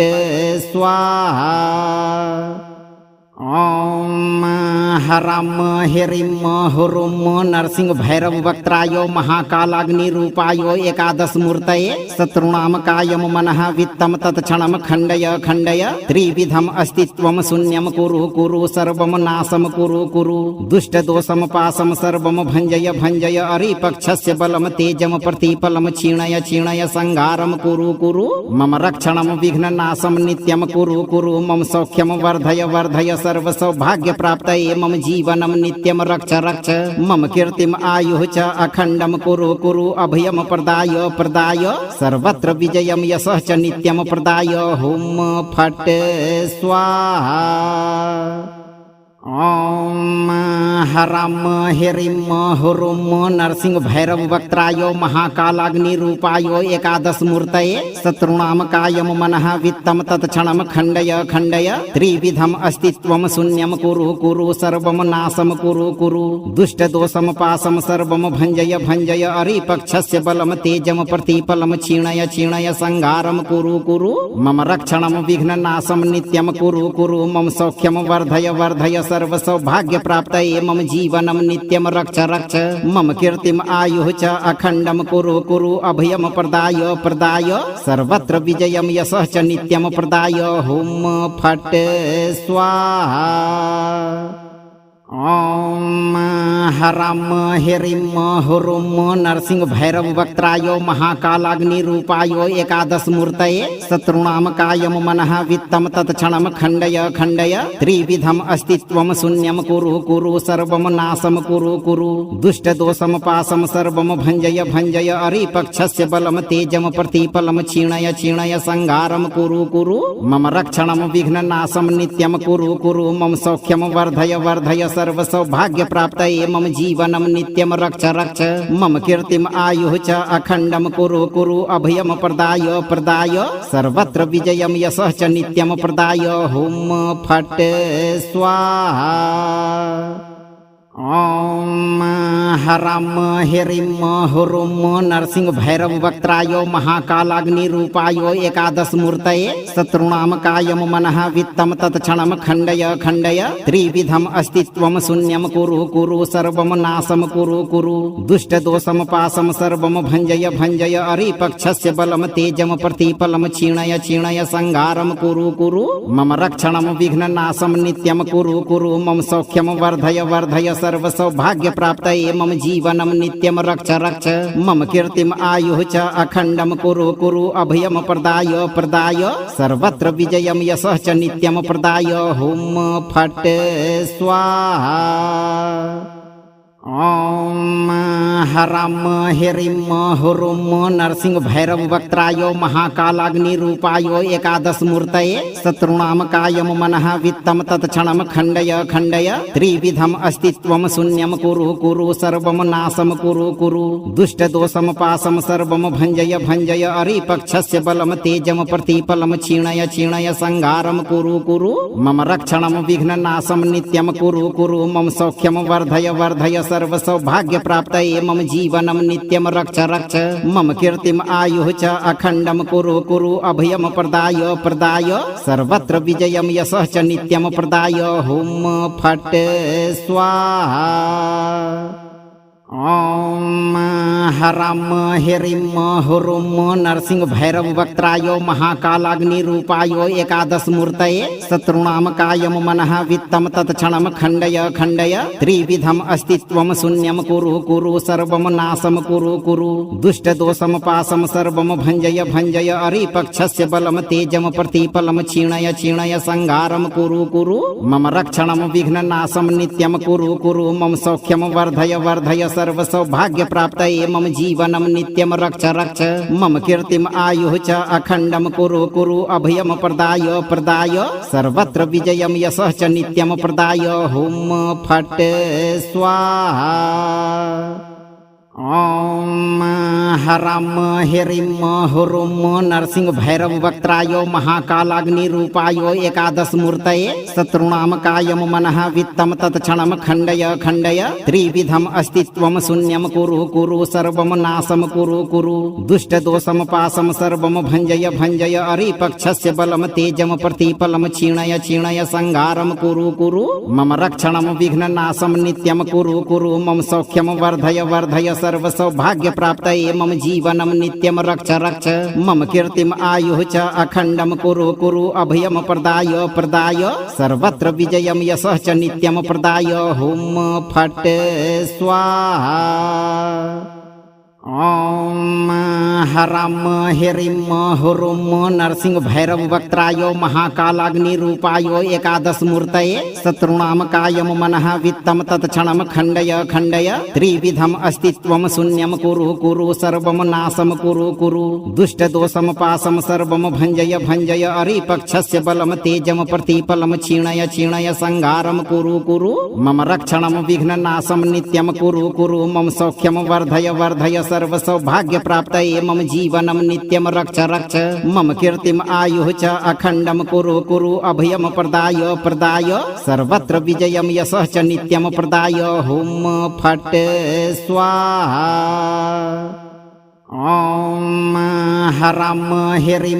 स्वाहा। ॐ हरं ह्रीं हुरुं नरसिंह भैरव वक्त्राय महाकालाग्निरूपाय एकादशमूर्तये शत्रूणां कायं मनः वित्तं तत्क्षणं खण्डय खण्डय त्रिविधम् अस्तित्वं शून्यं कुरु कुरु सर्वं नाशं कुरु कुरु दुष्टदोषं पाशं सर्वं भञ्जय भञ्जय अरिपक्षस्य बलं तेजं प्रतिफलं क्षीणय क्षीणय संहारं कुरु कुरु मम रक्षणं विघ्ननाशं नित्यं कुरु कुरु मम सौख्यं वर्धय वर्धय सर्व सौभाग्य प्राप्त मम जीवनम नित्यम रक्ष रक्ष मम कीर्तिम आयुः च अखंडम कुरु कुरु अभयम प्रदाय प्रदाय सर्वत्र विजयम यशः च नित्यम प्रदाय हुम फट स्वाहा। ॐ हरं ह्रीं हुरुं नरसिंह भैरव वक्त्राय महाकालाग्निरूपाय एकादशमूर्तये शत्रूणां कायं मनः वित्तं तत्क्षणं खण्डय खण्डय त्रिविधम् अस्तित्वं शून्यं कुरु कुरु सर्वं नाशं कुरु कुरु दुष्टदोषं पाशं सर्वं भञ्जय भञ्जय अरिपक्षस्य बलं तेजं प्रतिफलं क्षीणय क्षीणय संहारं कुरु कुरु मम रक्षणं विघ्ननाशं नित्यं कुरु कुरु मम सौख्यं वर्धय वर्धय सर्व सौभाग्य प्राप्त मम जीवनम नित्यम रक्ष रक्ष मम कीर्तिम आयुः च अखंडम कुरु कुरु अभयम प्रदाय प्रदाय सर्वत्र विजयम यशः च नित्यम प्रदाय हुम फट स्वाहा। ॐ हरं ह्रीं हुरुं नरसिंह भैरव वक्त्राय महाकालाग्निरूपाय एकादशमूर्तये शत्रूणां कायं मनः वित्तं तत्क्षणं खण्डय खण्डय त्रिविधम् अस्तित्वं शून्यं कुरु कुरु सर्वं नाशं कुरु कुरु दुष्टदोषं पाशं सर्वं भञ्जय भञ्जय अरिपक्षस्य बलं तेजं प्रतिफलं क्षीणय क्षीणय संहारं कुरु कुरु मम रक्षणं विघ्ननाशं नित्यं कुरु कुरु मम सौख्यं वर्धय वर्धय सर्व सौभाग्य प्राप्त मम जीवनम नित्यम रक्ष रक्ष मम कीर्तिम आयुः च अखंडम कुरु कुरु अभयम प्रदाय प्रदाय सर्वत्र विजयम यशः च नित्यम प्रदाय हुम फट स्वाहा। ॐ हरं ह्रीं हुरुं नरसिंह भैरव वक्त्राय महाकालाग्निरूपाय एकादशमूर्तये शत्रूणां कायं मनः वित्तं तत्क्षणं खण्डय खण्डय त्रिविधम् अस्तित्वं शून्यं कुरु कुरु सर्वं नाशं कुरु कुरु दुष्टदोषं पाशं सर्वं भञ्जय भञ्जय अरिपक्षस्य बलं तेजं प्रतिफलं क्षीणय क्षीणय संहारं कुरु कुरु मम रक्षणं विघ्ननाशं नित्यं कुरु कुरु मम सौख्यं वर्धय वर्धय सर्व सौभाग्य प्राप्त मम जीवनम नित्यम रक्ष रक्ष मम कीर्तिम आयुः च अखंडम कुरु कुरु अभयम प्रदाय प्रदाय सर्वत्र विजयम यशः च नित्यम प्रदाय हुम फट स्वाहा। ॐ हरं ह्रीं हुरुं नरसिंह भैरव वक्त्राय महाकालाग्निरूपाय एकादशमूर्तये शत्रूणां कायं मनः वित्तं तत्क्षणं खण्डय खण्डय त्रिविधम् अस्तित्वं शून्यं कुरु कुरु सर्वं नाशं कुरु कुरु दुष्टदोषं पाशं सर्वं भञ्जय भञ्जय अरिपक्षस्य बलं तेजं प्रतिफलं क्षीणय क्षीणय संहारं कुरु कुरु मम रक्षणं विघ्ननाशं नित्यं कुरु कुरु मम सौख्यं वर्धय वर्धय सर्व सौभाग्य प्राप्त मम जीवनम नित्यम रक्ष रक्ष मम कीर्तिम आयुः च अखंडम कुरु कुरु अभयम प्रदाय प्रदाय सर्वत्र विजयम यशः च नित्यम प्रदाय हुम फट स्वाहा। ॐ हरं ह्रीं हुरुं नरसिंह भैरव वक्त्राय महाकालाग्निरूपाय एकादशमूर्तये शत्रूणां कायं मनः वित्तं तत्क्षणं खण्डय खण्डय त्रिविधम् अस्तित्वं शून्यं कुरु कुरु सर्वं नाशं कुरु कुरु दुष्टदोषं पाशं सर्वं भञ्जय भञ्जय अरिपक्षस्य बलं तेजं प्रतिफलं क्षीणय क्षीणय संहारं कुरु कुरु मम रक्षणं विघ्ननाशं नित्यं कुरु कुरु मम सौख्यं वर्धय वर्धय सर्व सौभाग्य प्राप्त मम जीवनम नित्यम रक्ष रक्ष मम कीर्तिम आयुः च अखंडम कुरु कुरु अभयम प्रदाय प्रदाय सर्वत्र विजयम यशः च नित्यम प्रदाय हुम फट स्वाहा। ॐ हरं ह्रीं हुरुं नरसिंह भैरव वक्त्राय महाकालाग्निरूपाय एकादशमूर्तये शत्रूणां कायं मनः वित्तं तत्क्षणं खण्डय खण्डय त्रिविधम् अस्तित्वं शून्यं कुरु कुरु सर्वं नाशं कुरु कुरु दुष्टदोषं पाशं सर्वं भञ्जय भञ्जय अरिपक्षस्य बलं तेजं प्रतिफलं क्षीणय क्षीणय संहारं कुरु कुरु मम रक्षणं विघ्ननाशं नित्यं कुरु कुरु मम सौख्यं वर्धय वर्धय सर्व सौभाग्य प्राप्त मम जीवनम नित्यम रक्ष रक्ष मम कीर्तिम आयुः च अखंडम कुरु कुरु अभयम प्रदाय प्रदाय सर्वत्र विजयम यशः च नित्यम प्रदाय हुम फट स्वाहा। ॐ हरं ह्रीं हुरुं नरसिंह भैरव वक्त्राय महाकालाग्निरूपाय एकादशमूर्तये शत्रूणां कायं मनः वित्तं तत्क्षणं खण्डय खण्डय त्रिविधम् अस्तित्वं शून्यं कुरु कुरु सर्वं नाशं कुरु कुरु दुष्टदोषं पाशं सर्वं भञ्जय भञ्जय अरिपक्षस्य बलं तेजं प्रतिफलं क्षीणय क्षीणय संहारं कुरु कुरु मम रक्षणं विघ्ननाशं नित्यं कुरु कुरु मम सौख्यं वर्धय वर्धय सर्व सौभाग्य प्राप्त मम जीवनम नित्यम रक्ष रक्ष मम कीर्तिम आयुः च अखंडम कुरु कुरु अभयम प्रदाय प्रदाय सर्वत्र विजयम यशः च नित्यम प्रदाय हुम फट स्वाहा। ॐ हरं ह्रीं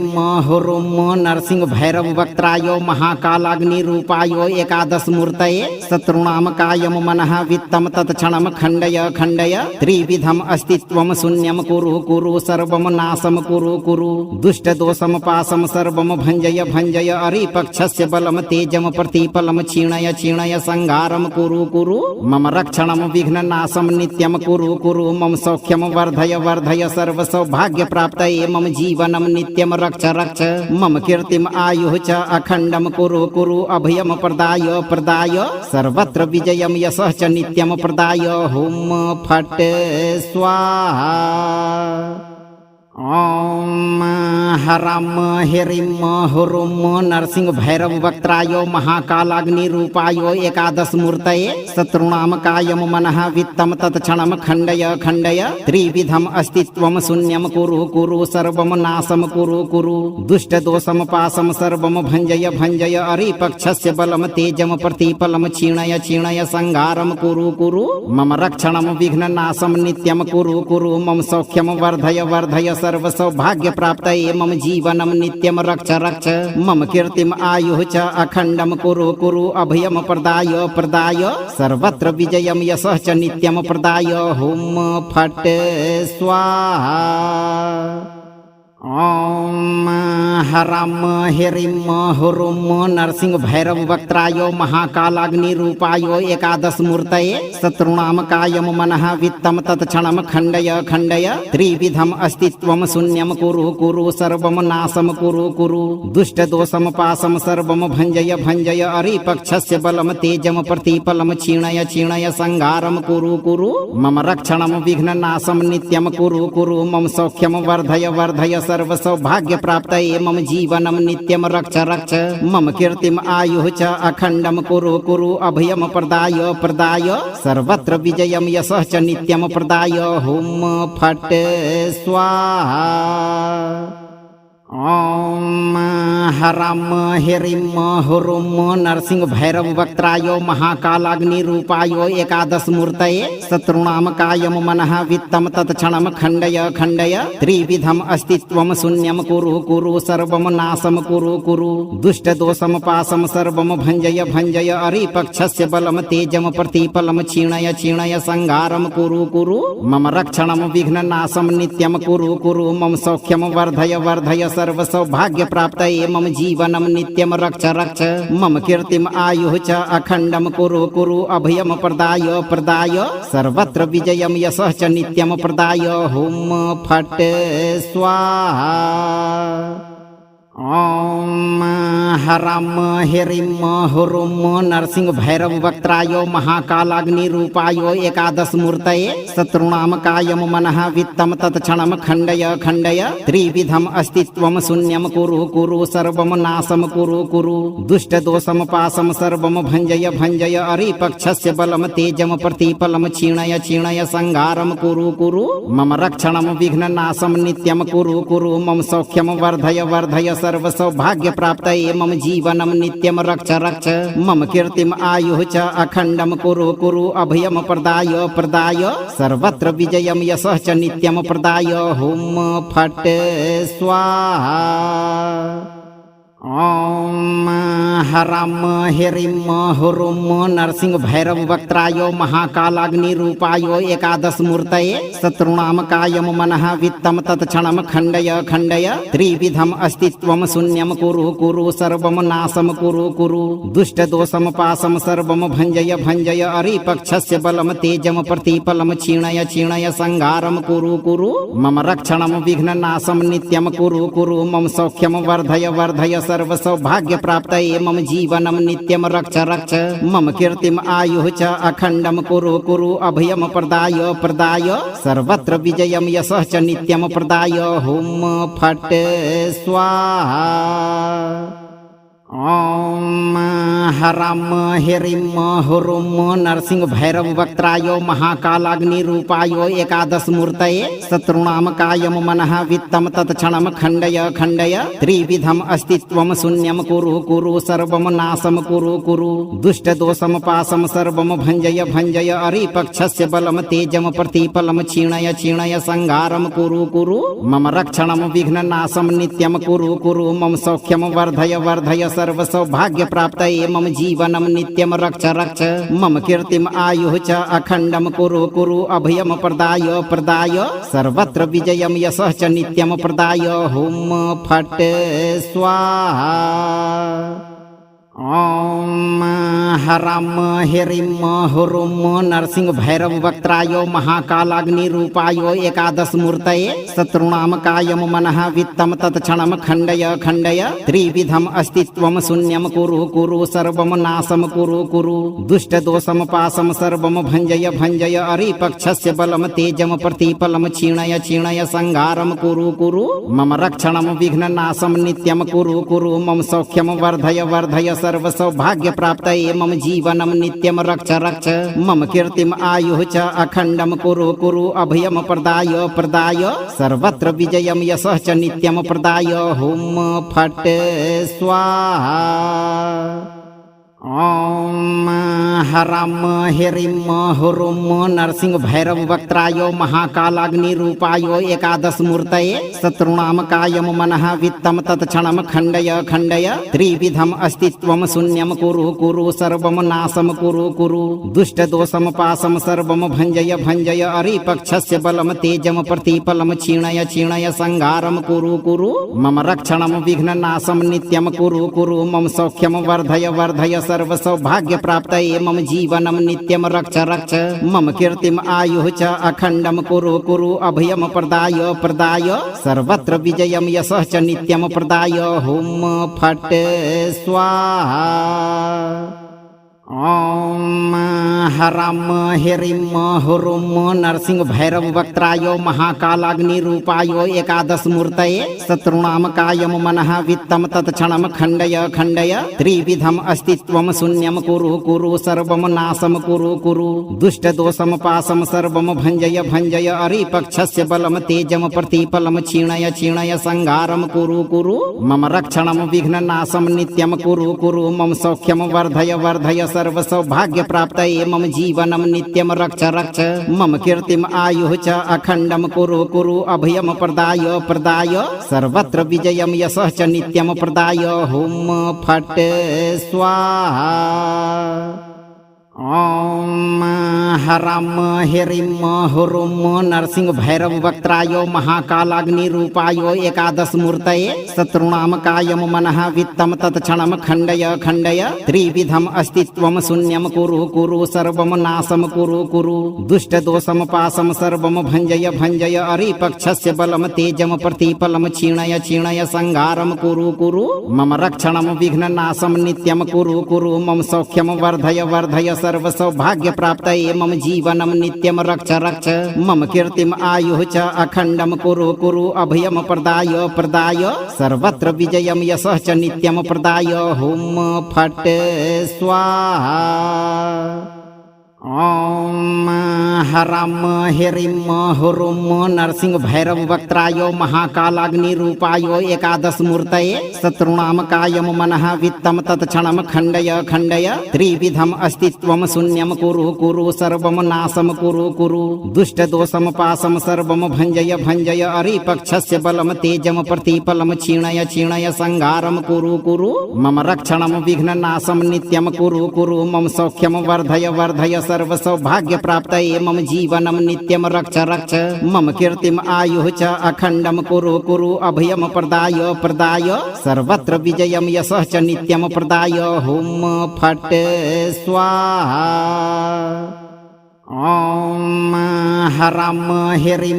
हुरुं नरसिंह भैरव वक्त्राय महाकालाग्निरूपाय एकादशमूर्तये शत्रूणां कायं मनः वित्तं तत्क्षणं खण्डय खण्डय त्रिविधम् अस्तित्वं शून्यं कुरु कुरु सर्वं नाशं कुरु कुरु दुष्टदोषं पाशं सर्वं भञ्जय भञ्जय अरिपक्षस्य बलं तेजं प्रतिफलं क्षीणय क्षीणय संहारं कुरु कुरु मम रक्षणं विघ्ननाशं नित्यं कुरु कुरु मम सौख्यं वर्धय वर्धय सर्व सौभाग्य प्राप्त मम जीवनम नित्यम रक्ष रक्ष मम कीर्तिम आयुः च अखंडम कुरु कुरु अभयम प्रदाय प्रदाय सर्वत्र विजयम यशः च नित्यम प्रदाय हुम फट स्वाहा। ॐ हरं ह्रीं हुरुं नरसिंह भैरव वक्त्राय महाकालाग्निरूपाय एकादशमूर्तये शत्रूणां कायं मनः वित्तं तत्क्षणं खण्डय खण्डय त्रिविधम् अस्तित्वं शून्यं कुरु कुरु सर्वं नाशं कुरु कुरु दुष्टदोषं पाशं सर्वं भञ्जय भञ्जय अरिपक्षस्य बलं तेजं प्रतिफलं क्षीणय क्षीणय संहारं कुरु कुरु मम रक्षणं विघ्ननाशं नित्यं कुरु कुरु मम सौख्यं वर्धय वर्धय सर्व सौभाग्य प्राप्त मम जीवनम नित्यम रक्ष रक्ष मम कीर्तिम आयुः च अखंडम कुरु कुरु अभयम प्रदाय प्रदाय सर्वत्र विजयम यशः च नित्यम प्रदाय हुम फट स्वाहा। ॐ हरं ह्रीं हुरुं नरसिंह भैरव वक्त्राय महाकालाग्निरूपाय एकादशमूर्तये शत्रूणां कायं मनः वित्तं तत्क्षणं खण्डय खण्डय त्रिविधम् अस्तित्वं शून्यं कुरु कुरु सर्वं नाशं कुरु कुरु दुष्टदोषं पाशं सर्वं भञ्जय भञ्जय अरिपक्षस्य बलं तेजं प्रतिफलं क्षीणय क्षीणय संहारं कुरु कुरु मम रक्षणं विघ्ननाशं नित्यं कुरु कुरु मम सौख्यं वर्धय वर्धय सर्व सौभाग्य प्राप्त मम जीवनम नित्यम रक्ष रक्ष मम कीर्तिम आयुः च अखंडम कुरु कुरु अभयम प्रदाय प्रदाय सर्वत्र विजयम यशः च नित्यम प्रदाय हुम फट स्वाहा। ॐ हराम हिरिम हुरुम नरसिंह भैरव वक्त्रायो महाकालाग्निरूपायो एकादश मूर्तये शत्रुणाम कायम मनः वित्तम तत्क्षणम खण्डय खण्डय त्रिविधम अस्तित्वम शून्यम कुरु कुरु सर्वम नाशम कुरु कुरु दुष्ट दोषम पासम सर्वम भंजय भंजय अरिपक्षस्य बलम तेजम प्रतिपलम क्षीणय क्षीणय संहारम कुरु कुरु मम रक्षणम विघ्न नाशम नित्यम कुरु कुरु मम सौख्यम वर्धय वर्धय सर्व सौभाग्य प्राप्तये मम जीवनम नित्यम रक्ष रक्ष मम कीर्तिम आयुः च अखण्डम कुरु कुरु अभयम प्रदाय प्रदाय सर्वत्र विजयम यशः च नित्यम प्रदाय हुम फट् स्वाहा। ओम हराम हिरिम हुरुम नरसिंह भैरव वक्त्रायो महाकालाग्निरूपायो एकादश मूर्तये शत्रुणाम कायम मनः वित्तम तत्क्षणम खण्डय खण्डय त्रिविधम अस्तित्वम शून्यम कुरु कुरु सर्वम नाशम कुरु कुरु दुष्ट दोषम पासम सर्वम भंजय भंजय अरिपक्षस्य बलम तेजम प्रतिपलम क्षीणय क्षीणय संहारम कुरु कुरु मम रक्षणम विघ्न नाशम नित्यम कुरु कुरु मम सौख्यम वर्धय वर्धय सर्व सौभाग्य प्राप्तये मम जीवनम नित्यम रक्ष रक्ष मम कीर्तिम आयुः च अखण्डम कुरु कुरु अभयम प्रदाय प्रदाय सर्वत्र विजयम यशः च नित्यम प्रदाय हुम फट् स्वाहा। ओम हराम हिरिम हुरुम नरसिंह भैरव वक्त्रायो महाकालाग्निरूपायो एकादश मूर्तये शत्रुणाम कायम मनः वित्तम तत्क्षणम खण्डय खण्डय त्रिविधम अस्तित्वम शून्यम कुरु कुरु सर्वम नाशम कुरु कुरु दुष्ट दोषम पासम सर्वम भंजय भंजय अरिपक्षस्य बलम तेजम प्रतिपलम क्षीणय क्षीणय संहारम कुरु कुरु मम रक्षणम विघ्न नाशम नित्यम कुरु कुरु मम सौख्यम वर्धय वर्धय सर्व सौभाग्य प्राप्तये मम जीवनम नित्यम रक्ष रक्ष मम कीर्तिम आयुः च अखण्डम कुरु कुरु अभयम प्रदाय प्रदाय सर्वत्र विजयम यशः च नित्यम प्रदाय हुम फट् स्वाहा। ओम हराम हिरिम हुरुम नरसिंह भैरव वक्त्रायो महाकालाग्निरूपायो एकादश मूर्तये शत्रुणाम कायम मनः वित्तम तत्क्षणम खण्डय खण्डय त्रिविधम अस्तित्वम शून्यम कुरु कुरु सर्वम नाशम कुरु कुरु दुष्ट दोषम पासम सर्वम भंजय भंजय अरिपक्षस्य बलम तेजम प्रतिपलम क्षीणय क्षीणय संहारम कुरु कुरु मम रक्षणम विघ्न नाशम नित्यम कुरु कुरु मम सौख्यम वर्धय वर्धय सर्व सौभाग्य प्राप्तये मम जीवनम नित्यम रक्ष रक्ष मम कीर्तिम आयुः च अखण्डम कुरु कुरु अभयम प्रदाय प्रदाय सर्वत्र विजयम यशः च नित्यम प्रदाय हुम फट् स्वाहा। ओम हराम हिरिम हुरुम नरसिंह भैरव वक्त्रायो महाकालाग्निरूपायो एकादश मूर्तये शत्रुणाम कायम मनः वित्तम तत्क्षणम खण्डय खण्डय त्रिविधम अस्तित्वम शून्यम कुरु कुरु सर्वम नाशम कुरु कुरु दुष्ट दोषम पासम सर्वम भंजय भंजय अरिपक्षस्य बलम तेजम प्रतिपलम क्षीणय क्षीणय संहारम कुरु कुरु मम रक्षणम विघ्न नाशम नित्यम कुरु कुरु मम सौख्यम वर्धय वर्धय सर्व सौभाग्य प्राप्तये मम जीवनम नित्यम रक्ष रक्ष मम कीर्तिम आयुः च अखण्डम कुरु कुरु अभयम प्रदाय प्रदाय सर्वत्र विजयम यशः च नित्यम प्रदाय हुम फट् स्वाहा। ओम हराम हिरिम हुरुम नरसिंह भैरव वक्त्रायो महाकालाग्निरूपायो एकादश मूर्तये शत्रुणाम कायम मनः वित्तम तत्क्षणम खण्डय खण्डय त्रिविधम अस्तित्वम शून्यम कुरु कुरु सर्वम नाशम कुरु कुरु दुष्ट दोषम पासम सर्वम भंजय भंजय अरिपक्षस्य बलम तेजम प्रतिपलम क्षीणय क्षीणय संहारम कुरु कुरु मम रक्षणम विघ्न नाशम नित्यम कुरु कुरु मम सौख्यम वर्धय वर्धय सर्व सौभाग्य प्राप्तये मम जीवनम नित्यम रक्ष रक्ष मम कीर्तिम आयुः च अखण्डम कुरु कुरु अभयम प्रदाय प्रदाय सर्वत्र विजयम यशः च नित्यम प्रदाय हुम फट् स्वाहा। ॐ हरं ह्रीं हुरुं नरसिंह भैरव वक्त्राय महाकालाग्निरूपाय एकादशमूर्तये शत्रूणां कायं मनः वित्तं तत्क्षणं खण्डय खण्डय त्रिविधम् अस्तित्वं शून्यं कुरु कुरु सर्वं नाशं कुरु कुरु दुष्टदोषं पाशं सर्वं भञ्जय भञ्जय अरिपक्षस्य बलं तेजं प्रतिफलं क्षीणय क्षीणय संहारं कुरु कुरु मम रक्षणं विघ्ननाशं नित्यं कुरु कुरु मम सौख्यं वर्धय वर्धय सर्व सौभाग्य प्राप्त मम जीवनम नित्यम रक्ष रक्ष मम कीर्तिम आयुः च अखंडम कुरु कुरु अभयम प्रदाय प्रदाय सर्वत्र विजयम यशः च नित्यम प्रदाय हुम फट स्वाहा। ॐ हरं ह्रीं हुरुं नरसिंह भैरव वक्त्राय महाकालाग्निरूपाय एकादशमूर्तये शत्रूणां कायं मनः वित्तं तत्क्षणं खण्डय खण्डय त्रिविधम् अस्तित्वं शून्यं कुरु कुरु सर्वं नाशं कुरु कुरु दुष्टदोषं पाशं सर्वं भञ्जय भञ्जय अरिपक्षस्य बलं तेजं प्रतिफलं क्षीणय क्षीणय संहारं कुरु कुरु मम रक्षणं विघ्ननाशं नित्यं कुरु कुरु मम सौख्यं वर्धय वर्धय सर्व सौभाग्य प्राप्त मम जीवनम नित्यम रक्ष रक्ष मम कीर्तिम आयुः च अखंडम कुरु कुरु अभयम प्रदाय प्रदाय सर्वत्र विजयम यशः च नित्यम प्रदाय हुम फट स्वाहा। ॐ हरं ह्रीं हुरुं नरसिंह भैरव वक्त्राय महाकालाग्निरूपाय एकादशमूर्तये शत्रूणां कायं मनः वित्तं तत्क्षणं खण्डय खण्डय त्रिविधम् अस्तित्वं शून्यं कुरु कुरु सर्वं नाशं कुरु कुरु दुष्टदोषं पाशं सर्वं भञ्जय भञ्जय अरिपक्षस्य बलं तेजं प्रतिफलं क्षीणय क्षीणय संहारं कुरु कुरु मम रक्षणं विघ्ननाशं नित्यं कुरु कुरु मम सौख्यं वर्धय वर्धय सर्व सौभाग्य प्राप्त मम जीवनम नित्यम रक्ष रक्ष मम कीर्तिम आयुः च अखंडम कुरु कुरु अभयम प्रदाय प्रदाय सर्वत्र विजयम यशः च नित्यम प्रदाय हुम फट स्वाहा। ॐ हरं ह्रीं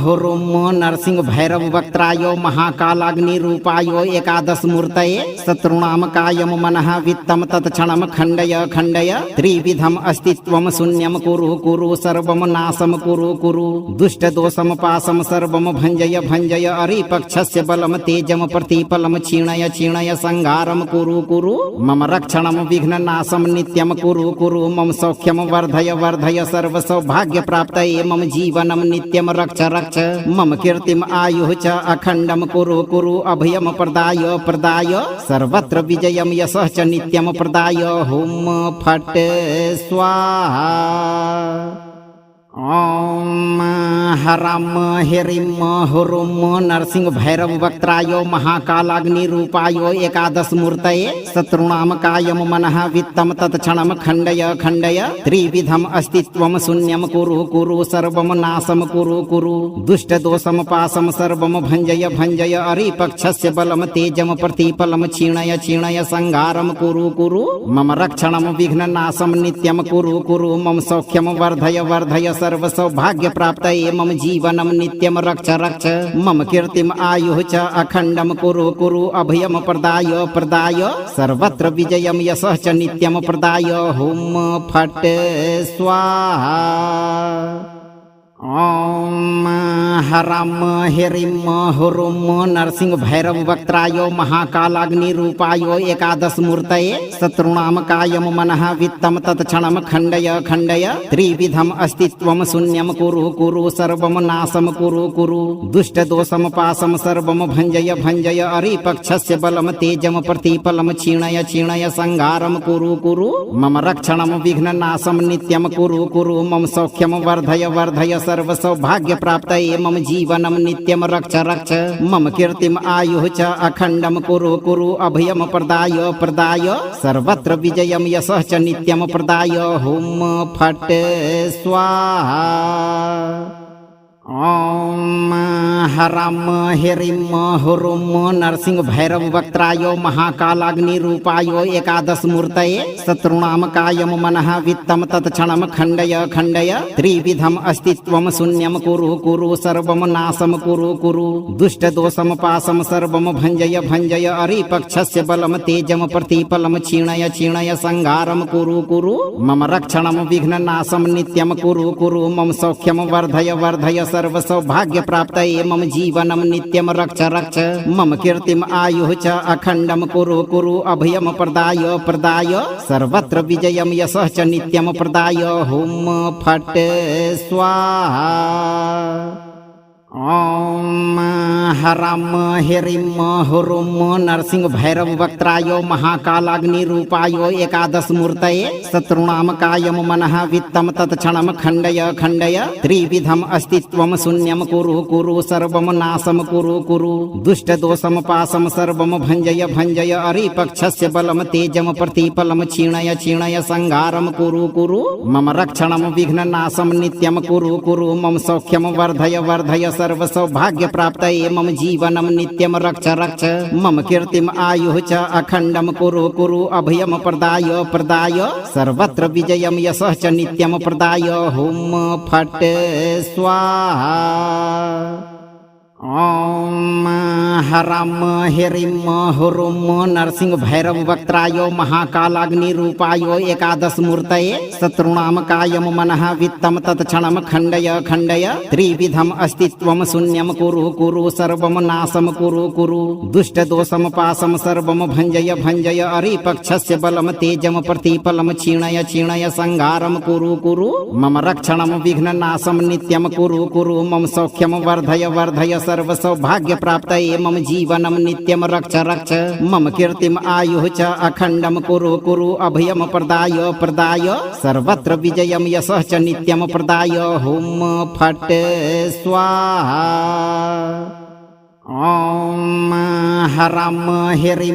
हुरुं नरसिंह भैरव वक्त्राय महाकालाग्निरूपाय एकादशमूर्तये शत्रूणां कायं मनः वित्तं तत्क्षणं खण्डय खण्डय त्रिविधम् अस्तित्वं शून्यं कुरु कुरु सर्वं नाशं कुरु कुरु दुष्टदोषं पाशं सर्वं भञ्जय भञ्जय अरिपक्षस्य बलं तेजं प्रतिफलं क्षीणय क्षीणय संहारं कुरु कुरु मम रक्षणं विघ्ननाशं नित्यं कुरु कुरु मम सौख्यं वर्धय वर्धय सर्व सौभाग्य प्राप्त मम जीवनम नित्यम रक्ष रक्ष मम कीर्तिम आयुः च अखंडम कुरु कुरु अभयम प्रदाय प्रदाय सर्वत्र विजयम यशः च नित्यम प्रदाय हुम फट स्वाहा। ॐ हरं ह्रीं हुरुं नरसिंह भैरव वक्त्राय महाकालाग्निरूपाय एकादशमूर्तये शत्रूणां कायं मनः वित्तं तत्क्षणं खण्डय खण्डय त्रिविधम् अस्तित्वं शून्यं कुरु कुरु सर्वं नाशं कुरु कुरु दुष्टदोषं पाशं सर्वं भञ्जय भञ्जय अरिपक्षस्य बलं तेजं प्रतिफलं क्षीणय क्षीणय संहारं कुरु कुरु मम रक्षणं विघ्ननाशं नित्यं कुरु कुरु मम सौख्यं वर्धय वर्धय सर्व सौभाग्य प्राप्त मम जीवनम नित्यम रक्ष रक्ष मम कीर्तिम आयुः च अखंडम कुरु कुरु अभयम प्रदाय प्रदाय सर्वत्र विजयम यशः च नित्यम प्रदाय हुम फट स्वाहा। ॐ हरं ह्रीं हुरुं नरसिंह भैरव वक्त्राय महाकालाग्निरूपाय एकादशमूर्तये शत्रूणां कायं मनः वित्तं तत्क्षणं खण्डय खण्डय त्रिविधम् अस्तित्वं शून्यं कुरु कुरु सर्वं नाशं कुरु कुरु दुष्टदोषं पाशं सर्वं भञ्जय भञ्जय अरिपक्षस्य बलं तेजं प्रतिफलं क्षीणय क्षीणय संहारं कुरु कुरु मम रक्षणं विघ्ननाशं नित्यं कुरु कुरु मम सौख्यं वर्धय वर्धय सर्व सौभाग्य प्राप्त मम जीवनम नित्यम रक्ष रक्ष मम कीर्तिम आयुः च अखंडम कुरु कुरु अभयम प्रदाय प्रदाय सर्वत्र विजयम यशः च नित्यम प्रदाय हुम फट स्वाहा। ॐ हरं ह्रीं हुरुं नरसिंह भैरव वक्त्राय महाकालाग्निरूपाय एकादशमूर्तये शत्रूणां कायं मनः वित्तं तत्क्षणं खण्डय खण्डय त्रिविधम् अस्तित्वं शून्यं कुरु कुरु सर्वं नाशं कुरु कुरु दुष्टदोषं पाशं सर्वं भञ्जय भञ्जय अरिपक्षस्य बलं तेजं प्रतिफलं क्षीणय क्षीणय संहारं कुरु कुरु मम रक्षणं विघ्ननाशं नित्यं कुरु कुरु मम सौख्यं वर्धय वर्धय सर्व सौभाग्य प्राप्त मम जीवनम नित्यम रक्ष रक्ष मम कीर्तिम आयुः च अखंडम कुरु कुरु अभयम प्रदाय प्रदाय सर्वत्र विजयम यशः च नित्यम प्रदाय हुम फट स्वाहा। ॐ हरं ह्रीं हुरुं नरसिंह भैरव वक्त्राय महाकालाग्निरूपाय एकादशमूर्तये शत्रूणां कायं मनः वित्तं तत्क्षणं खण्डय खण्डय त्रिविधम् अस्तित्वं शून्यं कुरु कुरु सर्वं नाशं कुरु कुरु दुष्टदोषं पाशं सर्वं भञ्जय भञ्जय अरिपक्षस्य बलं तेजं प्रतिफलं क्षीणय क्षीणय संहारं कुरु कुरु मम रक्षणं विघ्ननाशं नित्यं कुरु कुरु मम सौख्यं वर्धय वर्धय सर्व सौभाग्य प्राप्त मम जीवनम नित्यम रक्ष रक्ष मम कीर्तिम आयुः च अखंडम कुरु कुरु अभयम प्रदाय प्रदाय सर्वत्र विजयम यशः च नित्यम प्रदाय हुम फट स्वाहा। ॐ हरं ह्रीं हुरुं नरसिंह भैरव वक्त्राय महाकालाग्निरूपाय एकादशमूर्तये शत्रूणां कायं मनः वित्तं तत्क्षणं खण्डय खण्डय त्रिविधम् अस्तित्वं शून्यं कुरु कुरु सर्वं नाशं कुरु कुरु दुष्टदोषं पाशं सर्वं भञ्जय भञ्जय अरिपक्षस्य बलं तेजं प्रतिफलं क्षीणय क्षीणय संहारं कुरु कुरु मम रक्षणं विघ्ननाशं नित्यं कुरु कुरु मम सौख्यं वर्धय वर्धय सर्व सौभाग्य प्राप्त मम जीवनम नित्यम रक्ष रक्ष मम कीर्तिम आयुः च अखंडम कुरु कुरु अभयम प्रदाय प्रदाय सर्वत्र विजयम यशः च नित्यम प्रदाय हुम फट स्वाहा। ॐ हरं ह्रीं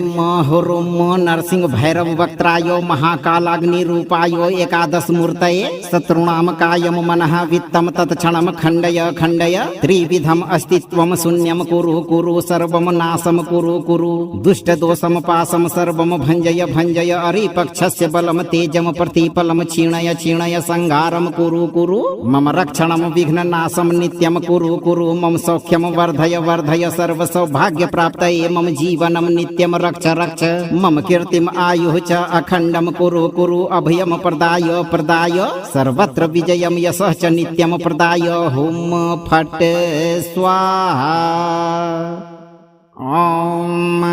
हुरुं नरसिंह भैरव वक्त्राय महाकालाग्निरूपाय एकादशमूर्तये शत्रूणां कायं मनः वित्तं तत्क्षणं खण्डय खण्डय त्रिविधम् अस्तित्वं शून्यं कुरु कुरु सर्वं नाशं कुरु कुरु दुष्टदोषं पाशं सर्वं भञ्जय भञ्जय अरिपक्षस्य बलं तेजं प्रतिफलं क्षीणय क्षीणय संहारं कुरु कुरु मम रक्षणं विघ्ननाशं नित्यं कुरु कुरु मम सौख्यं वर्धय वर्धय सर्व सौभाग्य प्राप्त मम जीवनम नित्यम रक्ष रक्ष मम कीर्तिम आयुः च अखंडम कुरु कुरु अभयम प्रदाय प्रदाय सर्वत्र विजयम यशः च नित्यम प्रदाय हुम फट स्वाहा। ॐ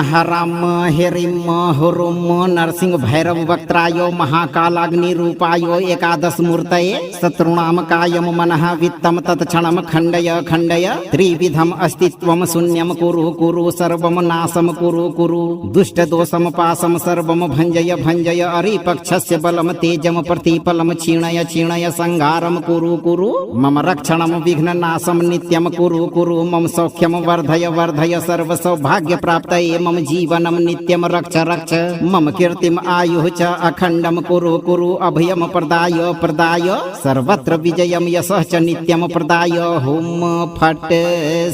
हरं ह्रीं हुरुं नरसिंह भैरव वक्त्राय महाकालाग्निरूपाय एकादशमूर्तये शत्रूणां कायं मनः वित्तं तत्क्षणं खण्डय खण्डय त्रिविधम् अस्तित्वं शून्यं कुरु कुरु सर्वं नाशं कुरु कुरु दुष्टदोषं पाशं सर्वं भञ्जय भञ्जय अरिपक्षस्य बलं तेजं प्रतिफलं क्षीणय क्षीणय संहारं कुरु कुरु मम रक्षणं विघ्ननाशं नित्यं कुरु कुरु मम सौख्यं वर्धय वर्धय सर्व सौभाग्य प्राप्त मम जीवनम नित्यम रक्ष रक्ष मम कीर्तिम आयुः च अखंडम कुरु कुरु अभयम प्रदाय प्रदाय सर्वत्र विजयम यशः च नित्यम प्रदाय हुम फट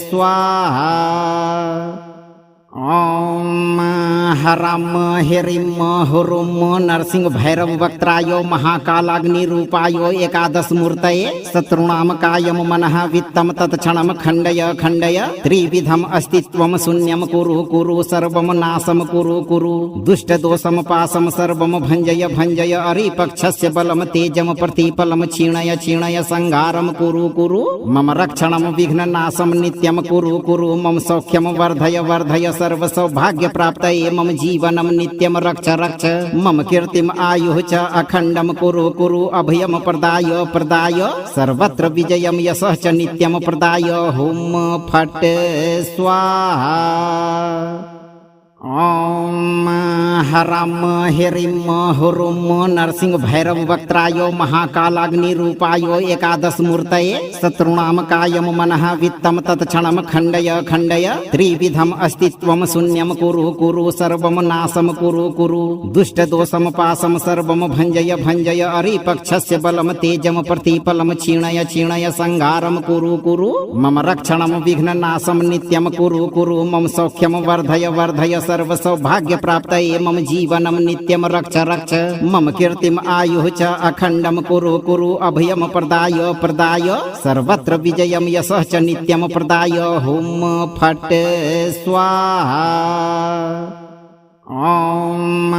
स्वाहा। ॐ हरं ह्रीं हुरुं नरसिंह भैरव वक्त्राय महाकालाग्निरूपाय एकादशमूर्तये शत्रूणां कायं मनः वित्तं तत्क्षणं खण्डय खण्डय त्रिविधम् अस्तित्वं शून्यं कुरु कुरु सर्वं नाशं कुरु कुरु दुष्टदोषं पाशं सर्वं भञ्जय भञ्जय अरिपक्षस्य बलं तेजं प्रतिफलं क्षीणय क्षीणय संहारं कुरु कुरु मम रक्षणं विघ्ननाशं नित्यं कुरु कुरु मम सौख्यं वर्धय वर्धय सर्व सौभाग्य प्राप्त मम जीवनम नित्यम रक्ष रक्ष मम कीर्तिम आयुः च अखंडम कुरु कुरु अभयम प्रदाय प्रदाय सर्वत्र विजयम यशः च नित्यम प्रदाय हुम फट स्वाहा। ॐ हराम हिरिम हुरुम नरसिंह भैरव वक्त्रायो महाकालाग्निरूपायो एकादश मूर्तये शत्रुणाम कायम मनः वित्तम तत्क्षणम खण्डय खण्डय त्रिविधम अस्तित्वम शून्यम कुरु कुरु सर्वम नाशम कुरु कुरु दुष्टदोषम पाशम सर्वम भञ्जय भञ्जय अरिपक्षस्य बलम तेजम प्रतिपलम क्षीणय क्षीणय संहारम कुरु कुरु मम रक्षणम विघ्ननाशम नित्यम कुरु कुरु मम सौख्यम वर्धय वर्धय सर्व सौभाग्य प्राप्तये मम जीवनम नित्यम रक्ष रक्ष मम कीर्तिम आयुः च अखण्डम कुरु कुरु अभयम प्रदाय प्रदाय सर्वत्र विजयम यशः च नित्यम प्रदाय हुम फट् स्वाहा। ओम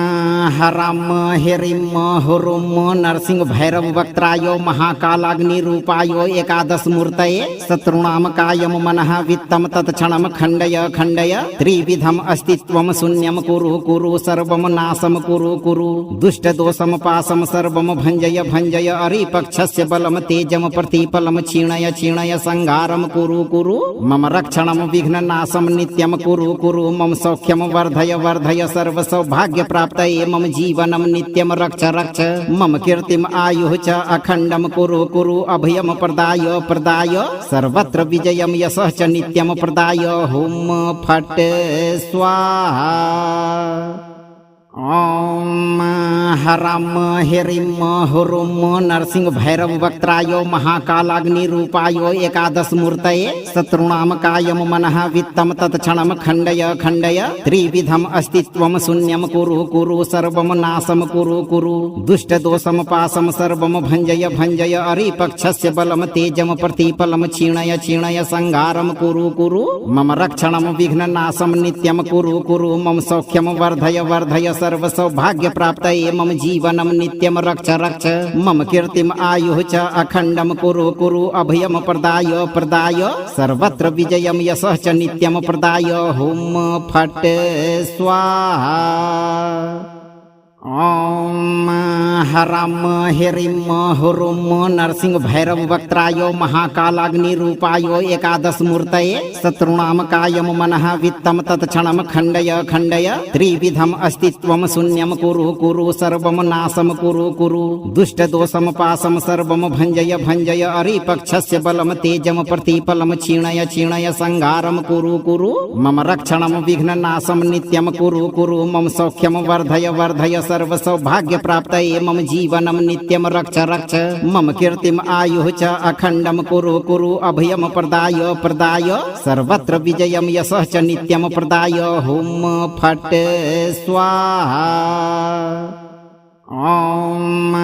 हराम हिरिम हुरुम नरसिंह भैरव वक्त्रायो महाकालाग्निरूपायो एकादश मूर्तये शत्रुणाम कायम मनः वित्तम तत्क्षणम खण्डय खण्डय त्रिविधम अस्तित्वम शून्यम कुरु कुरु सर्वम नाशम कुरु कुरु दुष्टदोषम पाशम सर्वम भञ्जय भञ्जय अरिपक्षस्य बलम तेजम प्रतिपलम क्षीणय क्षीणय संहारम कुरु कुरु मम रक्षणम विघ्ननाशम नित्यम कुरु कुरु मम सौख्यम वर्धय वर्धय सर्व सौभाग्य प्राप्तये मम जीवनम नित्यम रक्ष रक्ष मम कीर्तिम आयुः च अखण्डम कुरु कुरु अभयम प्रदाय प्रदाय सर्वत्र विजयम यशः च नित्यम प्रदाय हुम फट् स्वाहा। ओम हराम हिरिम हुरुम नरसिंह भैरव वक्त्रायो महाकालाग्निरूपायो एकादश मूर्तये शत्रुणाम कायम मनः वित्तम तत्क्षणम खण्डय खण्डय त्रिविधम अस्तित्वम शून्यम कुरु कुरु सर्वम नाशम कुरु कुरु दुष्टदोषम पाशम सर्वम भञ्जय भञ्जय अरिपक्षस्य बलम तेजम प्रतिपलम क्षीणय क्षीणय संहारम कुरु कुरु मम रक्षणम विघ्ननाशम नित्यम कुरु कुरु मम सौख्यम वर्धय वर्धय सर्व सौभाग्य प्राप्तये मम जीवनम नित्यम रक्ष रक्ष मम कीर्तिम आयुः च अखण्डम कुरु कुरु अभयम प्रदाय प्रदाय सर्वत्र विजयम यशः च नित्यम प्रदाय हुम फट् स्वाहा। ओम हराम हिरिम हुरुम नरसिंह भैरव वक्त्रायो महाकालाग्निरूपायो एकादश मूर्तये शत्रुणाम कायम मनः वित्तम तत्क्षणम खण्डय खण्डय त्रिविधम अस्तित्वम शून्यम कुरु कुरु सर्वम नाशम कुरु कुरु दुष्टदोषम पाशम सर्वम भञ्जय भञ्जय अरिपक्षस्य बलम तेजम प्रतिपलम क्षीणय क्षीणय संहारम कुरु कुरु मम रक्षणम विघ्ननाशम नित्यम कुरु कुरु मम सौख्यम वर्धय वर्धय सर्व सौभाग्य प्राप्तये मम जीवनम नित्यम रक्ष रक्ष मम कीर्तिम आयुः च अखण्डम कुरु कुरु अभयम प्रदाय प्रदाय सर्वत्र विजयम यशः च नित्यम प्रदाय हुम फट् स्वाहा। ओम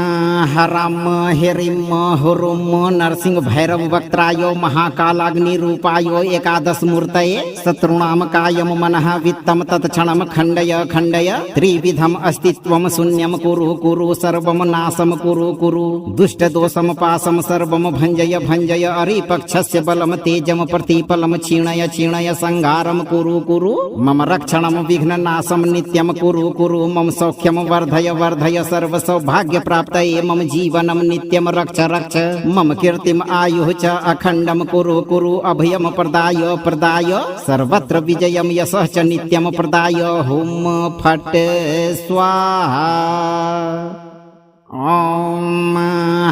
हराम हिरिम हुरुम नरसिंह भैरव वक्त्रायो महाकालाग्निरूपायो एकादश मूर्तये शत्रुणाम कायम मनः वित्तम तत्क्षणम खण्डय खण्डय त्रिविधम अस्तित्वम शून्यम कुरु कुरु सर्वम नाशम कुरु कुरु दुष्टदोषम पाशम सर्वम भञ्जय भञ्जय अरिपक्षस्य बलम तेजम प्रतिपलम क्षीणय क्षीणय संहारम कुरु कुरु मम रक्षणम विघ्ननाशम नित्यम कुरु कुरु मम सौख्यम वर्धय वर्धय सर्व सौभाग्य प्राप्तये मम जीवनम नित्यम रक्ष रक्ष मम कीर्तिम आयुः च अखण्डम कुरु कुरु अभयम प्रदाय प्रदाय सर्वत्र विजयम यशः च नित्यम प्रदाय हुम फट् स्वाहा। ओम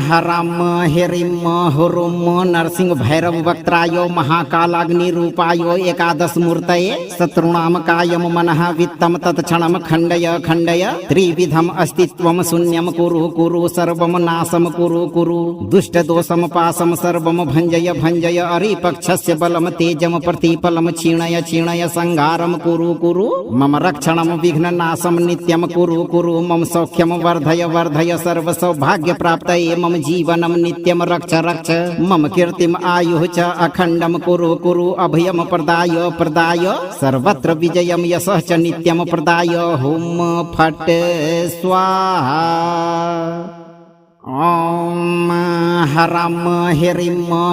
हराम हिरिम हुरुम नरसिंह भैरव वक्त्रायो महाकालाग्निरूपायो एकादश मूर्तये शत्रुणाम कायम मनः वित्तम तत्क्षणम खण्डय खण्डय त्रिविधम अस्तित्वम शून्यम कुरु कुरु सर्वम नाशम कुरु कुरु दुष्टदोषम पाशम सर्वम भञ्जय भञ्जय अरिपक्षस्य बलम तेजम प्रतिपलम क्षीणय क्षीणय संहारम कुरु कुरु मम रक्षणम विघ्ननाशम नित्यम कुरु कुरु मम सौख्यम वर्धय वर्धय सर्व सौभाग्य प्राप्तये मम जीवनम नित्यम रक्ष रक्ष मम कीर्तिम आयुः च अखण्डम कुरु कुरु अभयम प्रदाय प्रदाय सर्वत्र विजयम यशः च नित्यम प्रदाय हुम फट् स्वाहा। ॐ हरं ह्रीं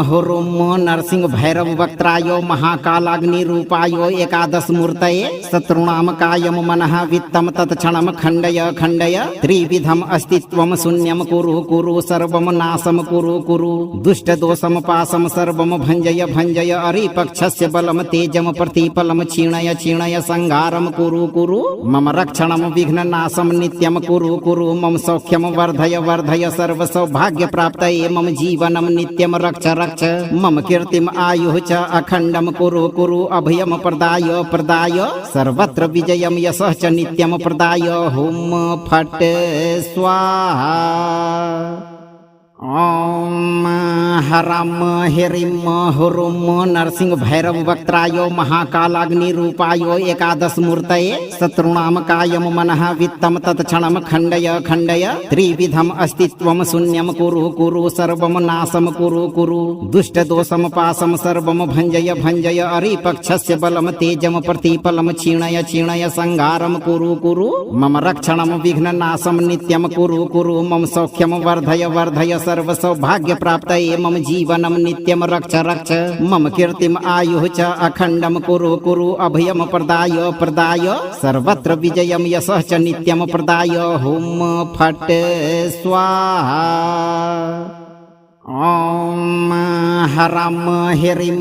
हुरुं नरसिंह भैरव वक्त्रायो महाकालाग्निरूपायो एकादशमूर्तये शत्रूणां कायं मनः वित्तं तत्क्षणं खण्डय खण्डय त्रिविधम् अस्तित्वं शून्यं कुरु कुरु सर्वं नाशं कुरु कुरु दुष्टदोषं पाशं सर्वं भञ्जय भञ्जय अरिपक्षस्य बलं तेजं प्रतिफलं क्षीणय क्षीणय संहारं कुरु कुरु मम रक्षणं विघ्ननाशं नित्यं कुरु कुरु मम सौख्यं वर्धय वर्धय सर्व सौभाग्य प्राप्तये मम जीवनं नित्यं रक्ष रक्ष मम कीर्तिम आयुः च अखण्डं कुरु कुरु अभयं प्रदाय प्रदाय सर्वत्र विजयं यशः च नित्यं प्रदाय हुम फट् स्वाहा। ॐ हरं ह्रीं हुरुं नरसिंह भैरव वक्त्रायो महाकालाग्निरूपायो एकादशमूर्तये शत्रूणां कायं मनः वित्तं तत्क्षणं खण्डय खण्डय त्रिविधम् अस्तित्वं शून्यं कुरु कुरु सर्वं नाशं कुरु कुरु दुष्टदोषं पाशं सर्वं भञ्जय भञ्जय अरिपक्षस्य बलं तेजं प्रतिफलं क्षीणय क्षीणय संहारं कुरु कुरु मम रक्षणं विघ्ननाशं नित्यं कुरु कुरु मम सौख्यं वर्धय वर्धय सर्व सौभाग्य प्राप्तये मम जीवनं नित्यं रक्ष रक्ष मम कीर्तिम आयुः च अखण्डं कुरु कुरु अभयं प्रदाय प्रदाय सर्वत्र विजयं यशः च नित्यं प्रदाय हुम फट् स्वाहा। ॐ हरं ह्रीं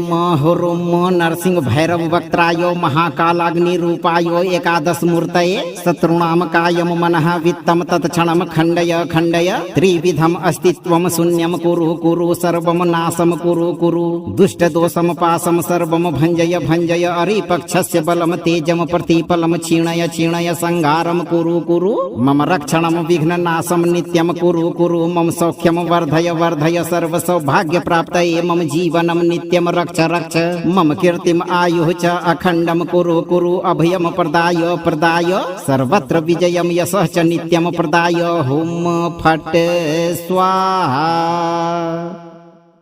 हुरुं नरसिंह भैरव वक्त्रायो महाकालाग्निरूपायो एकादशमूर्तये शत्रूणां कायं मनः वित्तं तत्क्षणं खण्डय खण्डय त्रिविधम् अस्तित्वं शून्यं कुरु कुरु सर्वं नाशं कुरु कुरु दुष्टदोषं पाशं सर्वं भञ्जय भञ्जय अरिपक्षस्य बलं तेजं प्रतिफलं क्षीणय क्षीणय संहारं कुरु कुरु मम रक्षणं विघ्ननाशं नित्यं कुरु कुरु मम सौख्यं वर्धय वर्धय सर्व सौभाग्य प्राप्तये मम जीवनं नित्यं रक्ष रक्ष मम कीर्तिम आयुः च अखण्डं कुरु कुरु अभयं प्रदाय प्रदाय सर्वत्र विजयं यशः च नित्यं प्रदाय हुम फट् स्वाहा।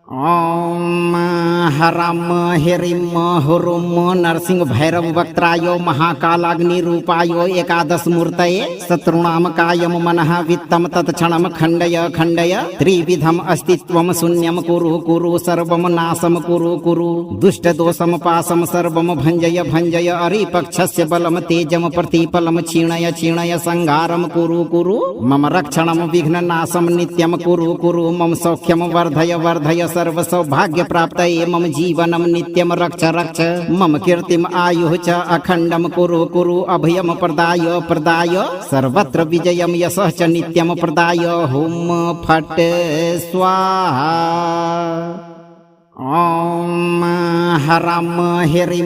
ॐ हरं ह्रीं हुरुं नरसिंह भैरव वक्त्रायो महाकालाग्निरूपायो एकादशमूर्तये शत्रूणां कायं मनः वित्तं तत्क्षणं खण्डय खण्डय त्रिविधम् अस्तित्वं शून्यं कुरु कुरु सर्वं नाशं कुरु कुरु दुष्टदोषं पाशं सर्वं भञ्जय भञ्जय अरिपक्षस्य बलं तेजं प्रतिफलं क्षीणय क्षीणय संहारं कुरु कुरु मम रक्षणं विघ्ननाशं नित्यं कुरु कुरु मम सौख्यं वर्धय वर्धय सर्व सौभाग्य प्राप्तये मम जीवनं नित्यं रक्ष रक्ष मम कीर्तिम आयुः च अखण्डं कुरु कुरु अभयं प्रदाय प्रदाय सर्वत्र विजयं यशः च नित्यं प्रदाय हुम फट् स्वाहा। ॐ हरं ह्रीं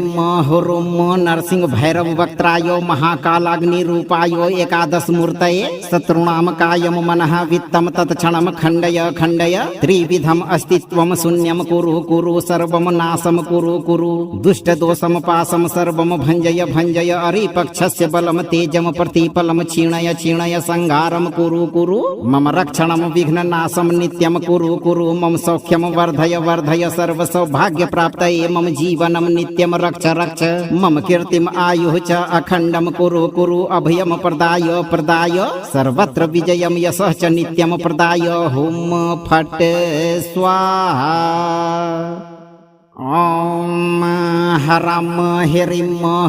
हुरुं नरसिंह भैरव वक्त्रायो महाकालाग्निरूपायो एकादशमूर्तये शत्रूणां कायं मनः वित्तं तत्क्षणं खण्डय खण्डय त्रिविधम् अस्तित्वं शून्यं कुरु कुरु सर्वं नाशं कुरु कुरु दुष्टदोषं पाशं सर्वं भञ्जय भञ्जय अरिपक्षस्य बलं तेजं प्रतिफलं क्षीणय क्षीणय संहारं कुरु कुरु मम रक्षणं विघ्ननाशं नित्यं कुरु कुरु मम सौख्यं वर्धय वर्धय सर्व सौभाग्य प्राप्तये मम जीवनं नित्यं रक्ष रक्ष मम कीर्तिम आयुः च अखण्डं कुरु कुरु अभयं प्रदाय प्रदाय सर्वत्र विजयं यशः च नित्यं प्रदाय हुम फट् स्वाहा। ॐ हरं ह्रीं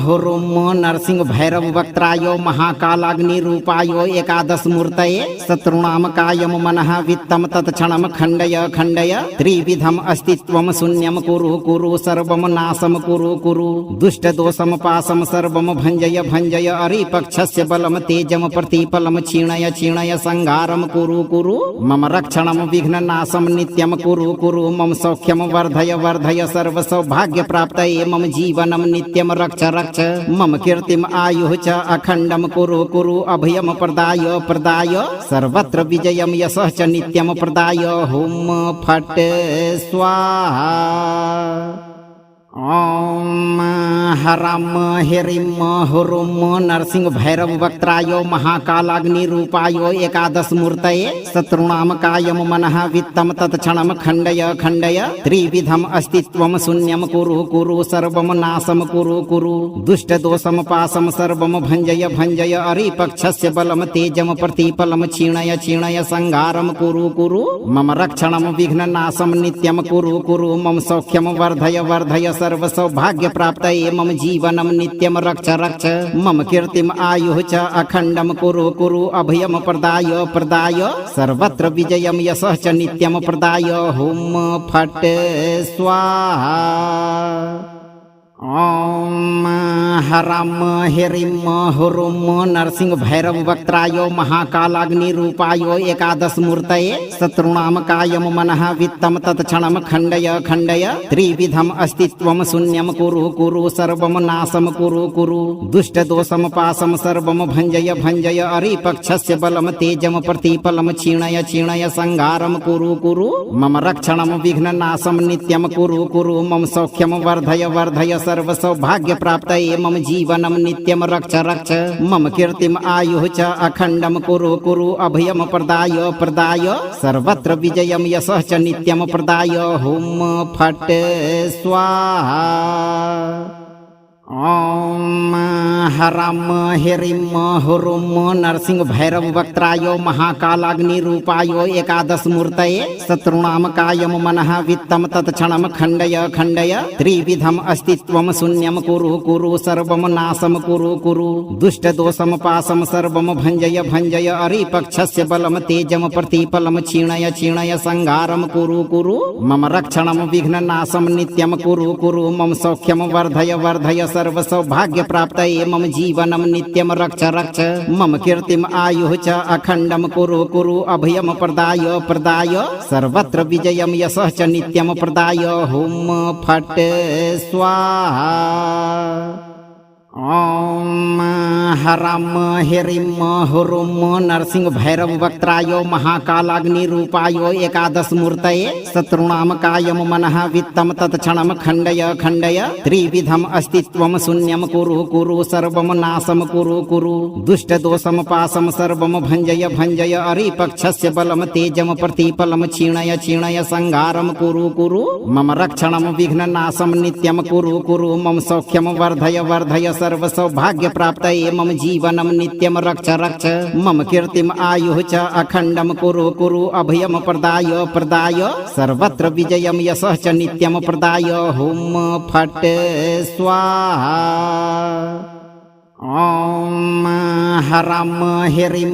हुरुं नरसिंह भैरव वक्त्रायो महाकालाग्निरूपायो एकादशमूर्तये शत्रूणां कायं मनः वित्तं तत्क्षणं खण्डय खण्डय त्रिविधम् अस्तित्वं शून्यं कुरु कुरु सर्वं नाशं कुरु कुरु दुष्टदोषं पाशं सर्वं भञ्जय भञ्जय अरिपक्षस्य बलं तेजं प्रतिफलं क्षीणय क्षीणय संहारं कुरु कुरु मम रक्षणं विघ्ननाशं नित्यं कुरु कुरु मम सौख्यं वर्धय वर्धय सर्व सौभाग्य प्राप्तये मम जीवनं नित्यं रक्ष रक्ष मम कीर्तिम आयुः च अखण्डं कुरु कुरु अभयं प्रदाय प्रदाय सर्वत्र विजयं यशः च नित्यं प्रदाय हुम फट् स्वाहा। ॐ हरं ह्रीं हुरुं नरसिंह भैरव वक्त्राय महाकालाग्निरूपाय एकादशमूर्तये शत्रूणां कायं मनः वित्तं तत्क्षणं खण्डय खण्डय त्रिविधम् अस्तित्वं शून्यं कुरु कुरु सर्वं नाशं कुरु कुरु दुष्टदोषं पाशं सर्वं भञ्जय भञ्जय अरिपक्षस्य बलं तेजं प्रतिफलं क्षीणय क्षीणय संहारं कुरु कुरु मम रक्षणं विघ्ननाशं नित्यं कुरु कुरु मम सौख्यं वर्धय वर्धय सर्व सौभाग्य प्राप्त मम जीवनम नित्यम रक्ष रक्ष मम कीर्तिम आयुः च अखंडम कुरु कुरु अभयम प्रदाय प्रदाय सर्वत्र विजयम यशः च नित्यम प्रदाय हुम फट स्वाहा। ॐ हरं ह्रीं हुरुं नरसिंह भैरव वक्त्राय महाकालाग्निरूपाय एकादशमूर्तये शत्रूणां कायं मनः वित्तं तत्क्षणं खण्डय खण्डय त्रिविधम् अस्तित्वं शून्यं कुरु कुरु सर्वं नाशं कुरु कुरु दुष्टदोषं पाशं सर्वं भञ्जय भञ्जय अरिपक्षस्य बलं तेजं प्रतिफलं क्षीणय क्षीणय संहारं कुरु कुरु मम रक्षणं विघ्ननाशं नित्यं कुरु कुरु मम सौख्यं वर्धय वर्धय सर्व सौभाग्य प्राप्त मम जीवनम नित्यम रक्ष रक्ष मम कीर्तिम आयुः च अखंडम कुरु कुरु अभयम प्रदाय प्रदाय सर्वत्र विजयम यशः च नित्यम प्रदाय हुम फट स्वाहा। ॐ हरं ह्रीं हुरुं नरसिंह भैरव वक्त्राय महाकालाग्निरूपाय एकादशमूर्तये शत्रूणां कायं मनः वित्तं तत्क्षणं खण्डय खण्डय त्रिविधम् अस्तित्वं शून्यं कुरु कुरु सर्वं नाशं कुरु कुरु दुष्टदोषं पाशं सर्वं भञ्जय भञ्जय अरिपक्षस्य बलं तेजं प्रतिफलं क्षीणय क्षीणय संहारं कुरु कुरु मम रक्षणं विघ्ननाशं नित्यं कुरु कुरु मम सौख्यं वर्धय वर्धय सर्व सौभाग्य प्राप्त मम जीवनम नित्यम रक्ष रक्ष मम कीर्तिम आयुः च अखंडम कुरु कुरु अभयम प्रदाय प्रदाय सर्वत्र विजयम यशः च नित्यम प्रदाय हुम फट स्वाहा। ॐ हरं ह्रीं हुरुं नरसिंह भैरव वक्त्राय महाकालाग्निरूपाय एकादशमूर्तये शत्रूणां कायं मनः वित्तं तत्क्षणं खण्डय खण्डय त्रिविधम् अस्तित्वं शून्यं कुरु कुरु सर्वं नाशं कुरु कुरु दुष्टदोषं पाशं सर्वं भञ्जय भञ्जय अरिपक्षस्य बलं तेजं प्रतिफलं क्षीणय क्षीणय संहारं कुरु कुरु मम रक्षणं विघ्ननाशं नित्यं कुरु कुरु मम सौख्यं वर्धय वर्धय सर्व सौभाग्य प्राप्त मम जीवनम नित्यम रक्ष रक्ष मम कीर्तिम आयुः च अखंडम कुरु कुरु अभयम प्रदाय प्रदाय सर्वत्र विजयम यशः च नित्यम प्रदाय हुम फट स्वाहा। ॐ हरं ह्रीं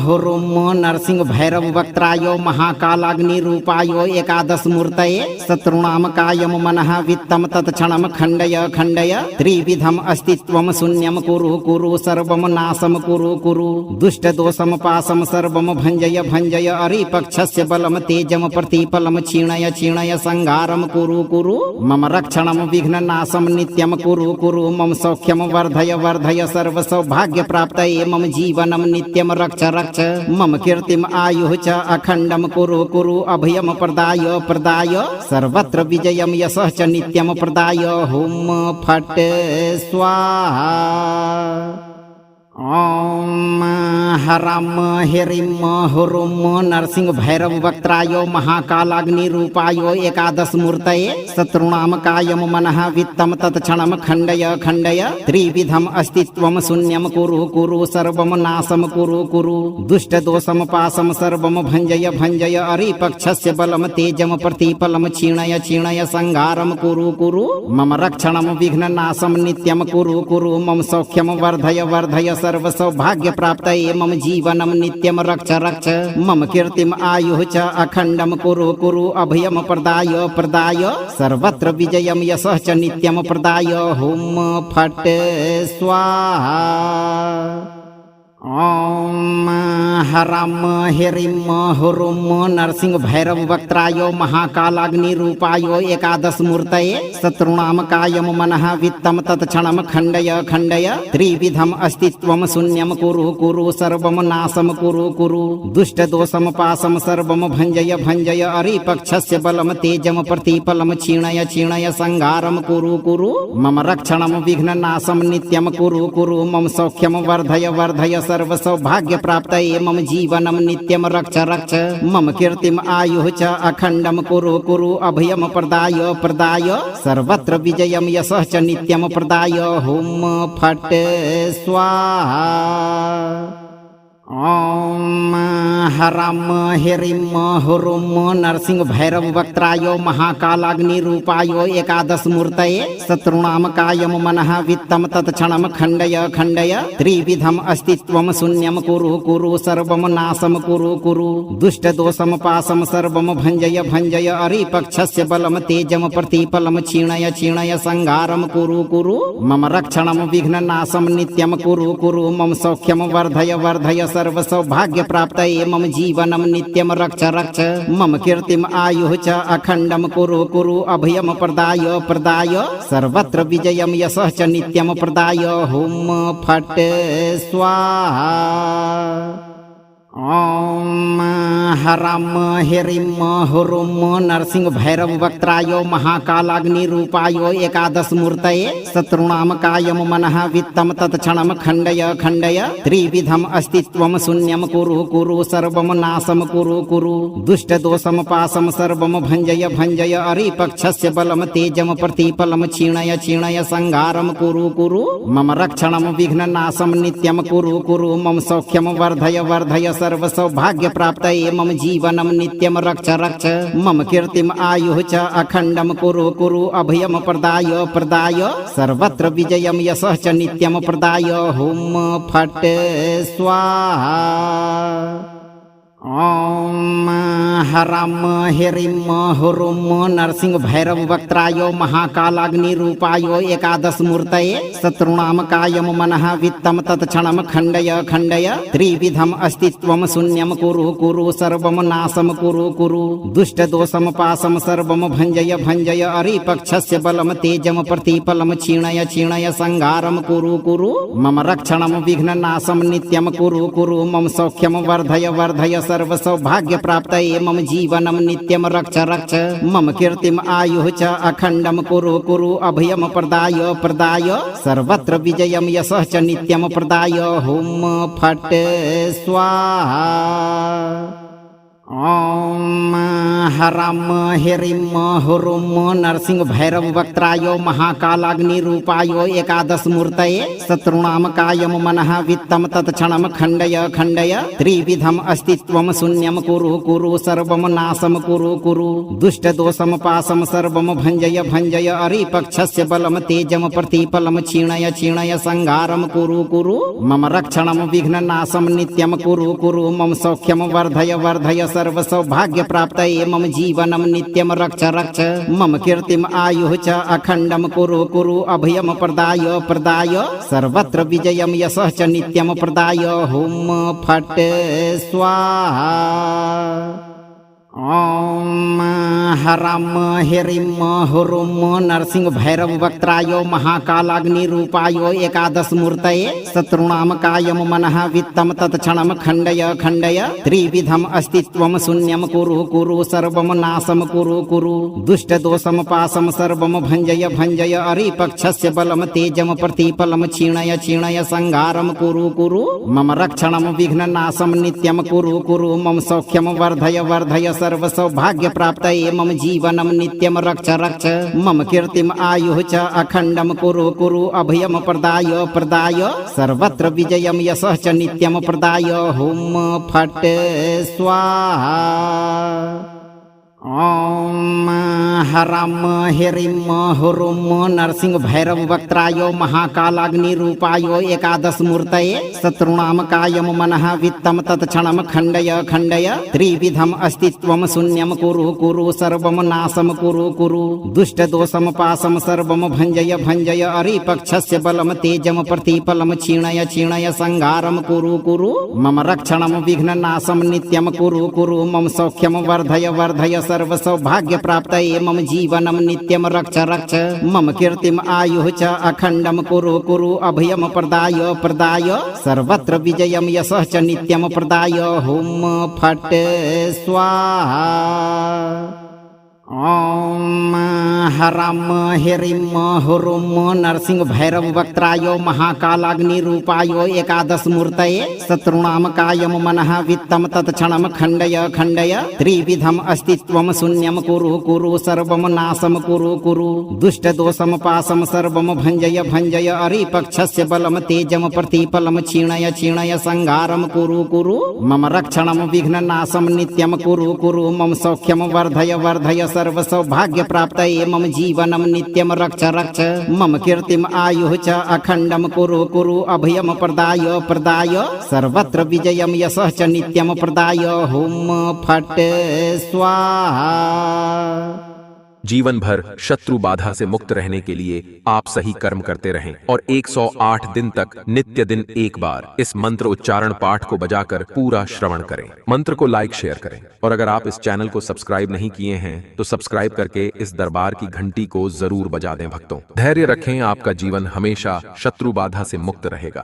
हुरुं नरसिंह भैरव वक्त्राय महाकालाग्निरूपाय एकादशमूर्तये शत्रूणां कायं मनः वित्तं तत्क्षणं खण्डय खण्डय त्रिविधम् अस्तित्वं शून्यं कुरु कुरु सर्वं नाशं कुरु कुरु दुष्टदोषं पाशं सर्वं भञ्जय भञ्जय अरिपक्षस्य बलं तेजं प्रतिफलं क्षीणय क्षीणय संहारं कुरु कुरु मम रक्षणं विघ्ननाशं नित्यं कुरु कुरु मम सौख्यं वर्धय वर्धय सर्व सौभाग्य प्राप्त मम जीवनम नित्यम रक्ष रक्ष मम कीर्तिम आयुः च अखंडम कुरु कुरु अभयम प्रदाय प्रदाय सर्वत्र विजयम यशः च नित्यम प्रदाय हुम फट स्वाहा। ॐ हरं ह्रीं हुरुं नरसिंह भैरव वक्त्राय महाकालाग्निरूपाय एकादशमूर्तये शत्रूणां कायं मनः वित्तं तत्क्षणं खण्डय खण्डय त्रिविधम् अस्तित्वं शून्यं कुरु कुरु सर्वं नाशं कुरु कुरु दुष्टदोषं पाशं सर्वं भञ्जय भञ्जय अरिपक्षस्य बलं तेजं प्रतिफलं क्षीणय क्षीणय संहारं कुरु कुरु मम रक्षणं विघ्ननाशं नित्यं कुरु कुरु मम सौख्यं वर्धय वर्धय सर्व सौभाग्य प्राप्त मम जीवनम नित्यम रक्ष रक्ष मम कीर्तिम आयुः च अखंडम कुरु कुरु अभयम प्रदाय प्रदाय सर्वत्र विजयम यशः च नित्यम प्रदाय हुम फट स्वाहा। ॐ हराम हिरिम हुरुम नरसिंह भैरव वक्त्रायो महाकालाग्नि रूपायो एकादश मूर्तये शत्रुणाम कायम मनः वित्तम तत्क्षणम खंडय खंडय त्रिविधम अस्तित्वम शून्यम कुरु कुरु सर्वम नाशम कुरु कुरु दुष्ट दोषम पासम सर्वम भंजय भंजय अरिपक्षस्य बलम तेजम प्रतिफलम क्षीणय क्षीणय संहारम कुरु कुरु मम रक्षणम विघ्न नाशम नित्यम कुरु कुरु मम सौख्यम वर्धय वर्धय सर्व सौभाग्य प्राप्तये मम जीवनम नित्यम रक्ष रक्ष मम कीर्तिम आयुः च अखंडम कुरु कुरु अभयम प्रदाय प्रदाय सर्वत्र विजयम यशः च नित्यम प्रदाय हुम फट स्वाहा। ओम हराम हिरिम हुरुम नरसिंह भैरव वक्त्रायो महाकालाग्नि रूपायो एकादश मूर्तये शत्रुणाम कायम मनः वित्तम तत्क्षणम खंडय खंडय त्रिविधम अस्तित्वम शून्यम कुरु कुरु सर्वम नाशम कुरु कुरु दुष्ट दोषम पासम सर्वम भंजय भंजय अरिपक्षस्य बलम तेजम प्रतिफलम क्षीणय क्षीणय संहारम कुरु कुरु मम रक्षणम विघ्न नाशम नित्यम कुरु कुरु मम सौख्यम वर्धय वर्धय सर्व सौभाग्य प्राप्तये मम जीवनम नित्यम रक्ष रक्ष मम कीर्तिम आयुः च अखंडम कुरु कुरु अभयम प्रदाय प्रदाय सर्वत्र विजयम यशः च नित्यम प्रदाय हुम फट स्वाहा। ओम हराम हिरिम हुरुम नरसिंह भैरव वक्त्रायो महाकालाग्नि रूपायो एकादश मूर्तये शत्रुणाम कायम मनः वित्तम तत्क्षणम खंडय खंडय त्रिविधम अस्तित्वम शून्यम कुरु कुरु सर्वम नाशम कुरु कुरु दुष्ट दोषम पासम सर्वम भंजय भंजय अरिपक्षस्य बलम तेजम प्रतिफलम क्षीणय क्षीणय संहारम कुरु कुरु मम रक्षणम विघ्न नाशम नित्यम कुरु कुरु मम सौख्यम वर्धय वर्धय सर्व सौभाग्य प्राप्तये मम जीवनम नित्यम रक्ष रक्ष मम कीर्तिम आयुः च अखंडम कुरु कुरु अभयम प्रदाय प्रदाय सर्वत्र विजयम यशः च नित्यम प्रदाय हुम फट स्वाहा। ओम हराम हिरिम हुरुम नरसिंह भैरव वक्त्रायो महाकालाग्नि रूपायो एकादश मूर्तये शत्रुणाम कायम मनः वित्तम तत्क्षणम खंडय खंडय त्रिविधम अस्तित्वम शून्यम कुरु कुरु सर्वम नाशम कुरु कुरु दुष्ट दोषम पासम सर्वम भंजय भंजय अरिपक्षस्य बलम तेजम प्रतिफलम क्षीणय क्षीणय संहारम कुरु कुरु मम रक्षणम विघ्न नाशम नित्यम कुरु कुरु मम सौख्यम वर्धय वर्धय सर्व सौभाग्य प्राप्तये मम जीवनम नित्यम रक्ष रक्ष मम कीर्तिम आयुः च अखंडम कुरु कुरु अभयम प्रदाय प्रदाय सर्वत्र विजयम यशः च नित्यम प्रदाय हुम फट स्वाहा। ओम हराम हिरिम हुरुम नरसिंह भैरव वक्त्रायो महाकालाग्नि रूपायो एकादश मूर्तये शत्रुणाम कायम मनः वित्तम तत्क्षणम खंडय खंडय त्रिविधम अस्तित्वम शून्यम कुरु कुरु सर्वम नाशम कुरु कुरु दुष्ट दोषम पासम सर्वम भंजय भंजय अरिपक्षस्य बलम तेजम प्रतिफलम क्षीणय क्षीणय संहारम कुरु कुरु मम रक्षणम विघ्न नाशम नित्यम कुरु कुरु मम सौख्यम वर्धय वर्धय सर्व सौभाग्य प्राप्तये मम जीवनम नित्यम रक्ष रक्ष मम कीर्तिम आयुः च अखंडम कुरु कुरु अभयम प्रदाय प्रदाय सर्वत्र विजयम यशः च नित्यम प्रदाय हुम फट स्वाहा। ओम हराम हिरिम हुरुम नरसिंह भैरव वक्त्रायो महाकालाग्नि रूपायो एकादश मूर्तये शत्रुणाम कायम मनः वित्तम तत्क्षणम खंडय खंडय त्रिविधम अस्तित्वम शून्यम कुरु कुरु सर्वम नाशम कुरु कुरु दुष्ट दोषम पासम सर्वम भंजय भंजय अरिपक्षस्य बलम तेजम प्रतिफलम क्षीणय क्षीणय संहारम कुरु कुरु मम रक्षणम विघ्न नाशम नित्यम कुरु कुरु मम सौख्यम वर्धय वर्धय सर्व सौभाग्य प्राप्तये मम जीवनम नित्यम रक्ष रक्ष मम कीर्तिम आयुः च अखंडम कुरु कुरु अभयम प्रदाय प्रदाय सर्वत्र विजयम यशः च नित्यम प्रदाय हुम फट स्वाहा। ओम हरम हिरिम हुरुम नरसिंह भैरव वक्त्रायो महाकालाग्नि रूपायो एकादश मूर्तये शत्रुणाम कायम मनः वित्तम तत्क्षणम खंडय खंडय त्रिविधम अस्तित्वम शून्यम कुरु कुरु सर्वम नाशम कुरु कुरु दुष्ट दोषम पासम सर्वम भंजय भंजय अरिपक्षस्य बलम तेजम प्रतिफलम क्षीणय क्षीणय संहारम कुरु कुरु मम रक्षणम विघ्न नाशम नित्यम कुरु कुरु मम सौख्यम वर्धय वर्धय सर्व सौभाग्य प्राप्त मम जीवनम नित्यम रक्ष रक्ष मम कीर्तिम आयुः च अखंडम कुरु कुरु अभयम प्रदाय प्रदाय सर्वत्र विजयम यशः च नित्यम प्रदाय हुम फट स्वाहा। ओम हरम हिरिम हुरुम नरसिंह भैरव वक्त्रायो महाकालाग्नि रूपायो एकादश मूर्तये शत्रुणाम कायम मनः वित्तम तत्क्षणम खंडय खंडय त्रिविधम अस्तित्वम शून्यम कुरु कुरु सर्वम नाशम कुरु कुरु दुष्ट दोषम पासम सर्वम भंजय भंजय अरिपक्षस्य बलम तेजम प्रतिफलम क्षीणय क्षीणय संहारम कुरु कुरु मम रक्षणम विघ्न नाशम नित्यम कुरु कुरु मम सौख्यम वर्धय वर्धय सर्व सौभाग्य प्राप्त मम जीवनम नित्यम रक्ष रक्ष मम कीर्तिम आयुः च अखंडम कुरु कुरु अभयम प्रदाय प्रदाय सर्वत्र विजयम यशः च नित्यम प्रदाय हुम फट स्वाहा। जीवन भर शत्रु बाधा से मुक्त रहने के लिए आप सही कर्म करते रहें और 108 दिन तक नित्य दिन एक बार इस मंत्र उच्चारण पाठ को बजाकर पूरा श्रवण करें। मंत्र को लाइक शेयर करें और अगर आप इस चैनल को सब्सक्राइब नहीं किए हैं तो सब्सक्राइब करके इस दरबार की घंटी को जरूर बजा दें। भक्तों, धैर्य रखें, आपका जीवन हमेशा शत्रु बाधा से मुक्त रहेगा।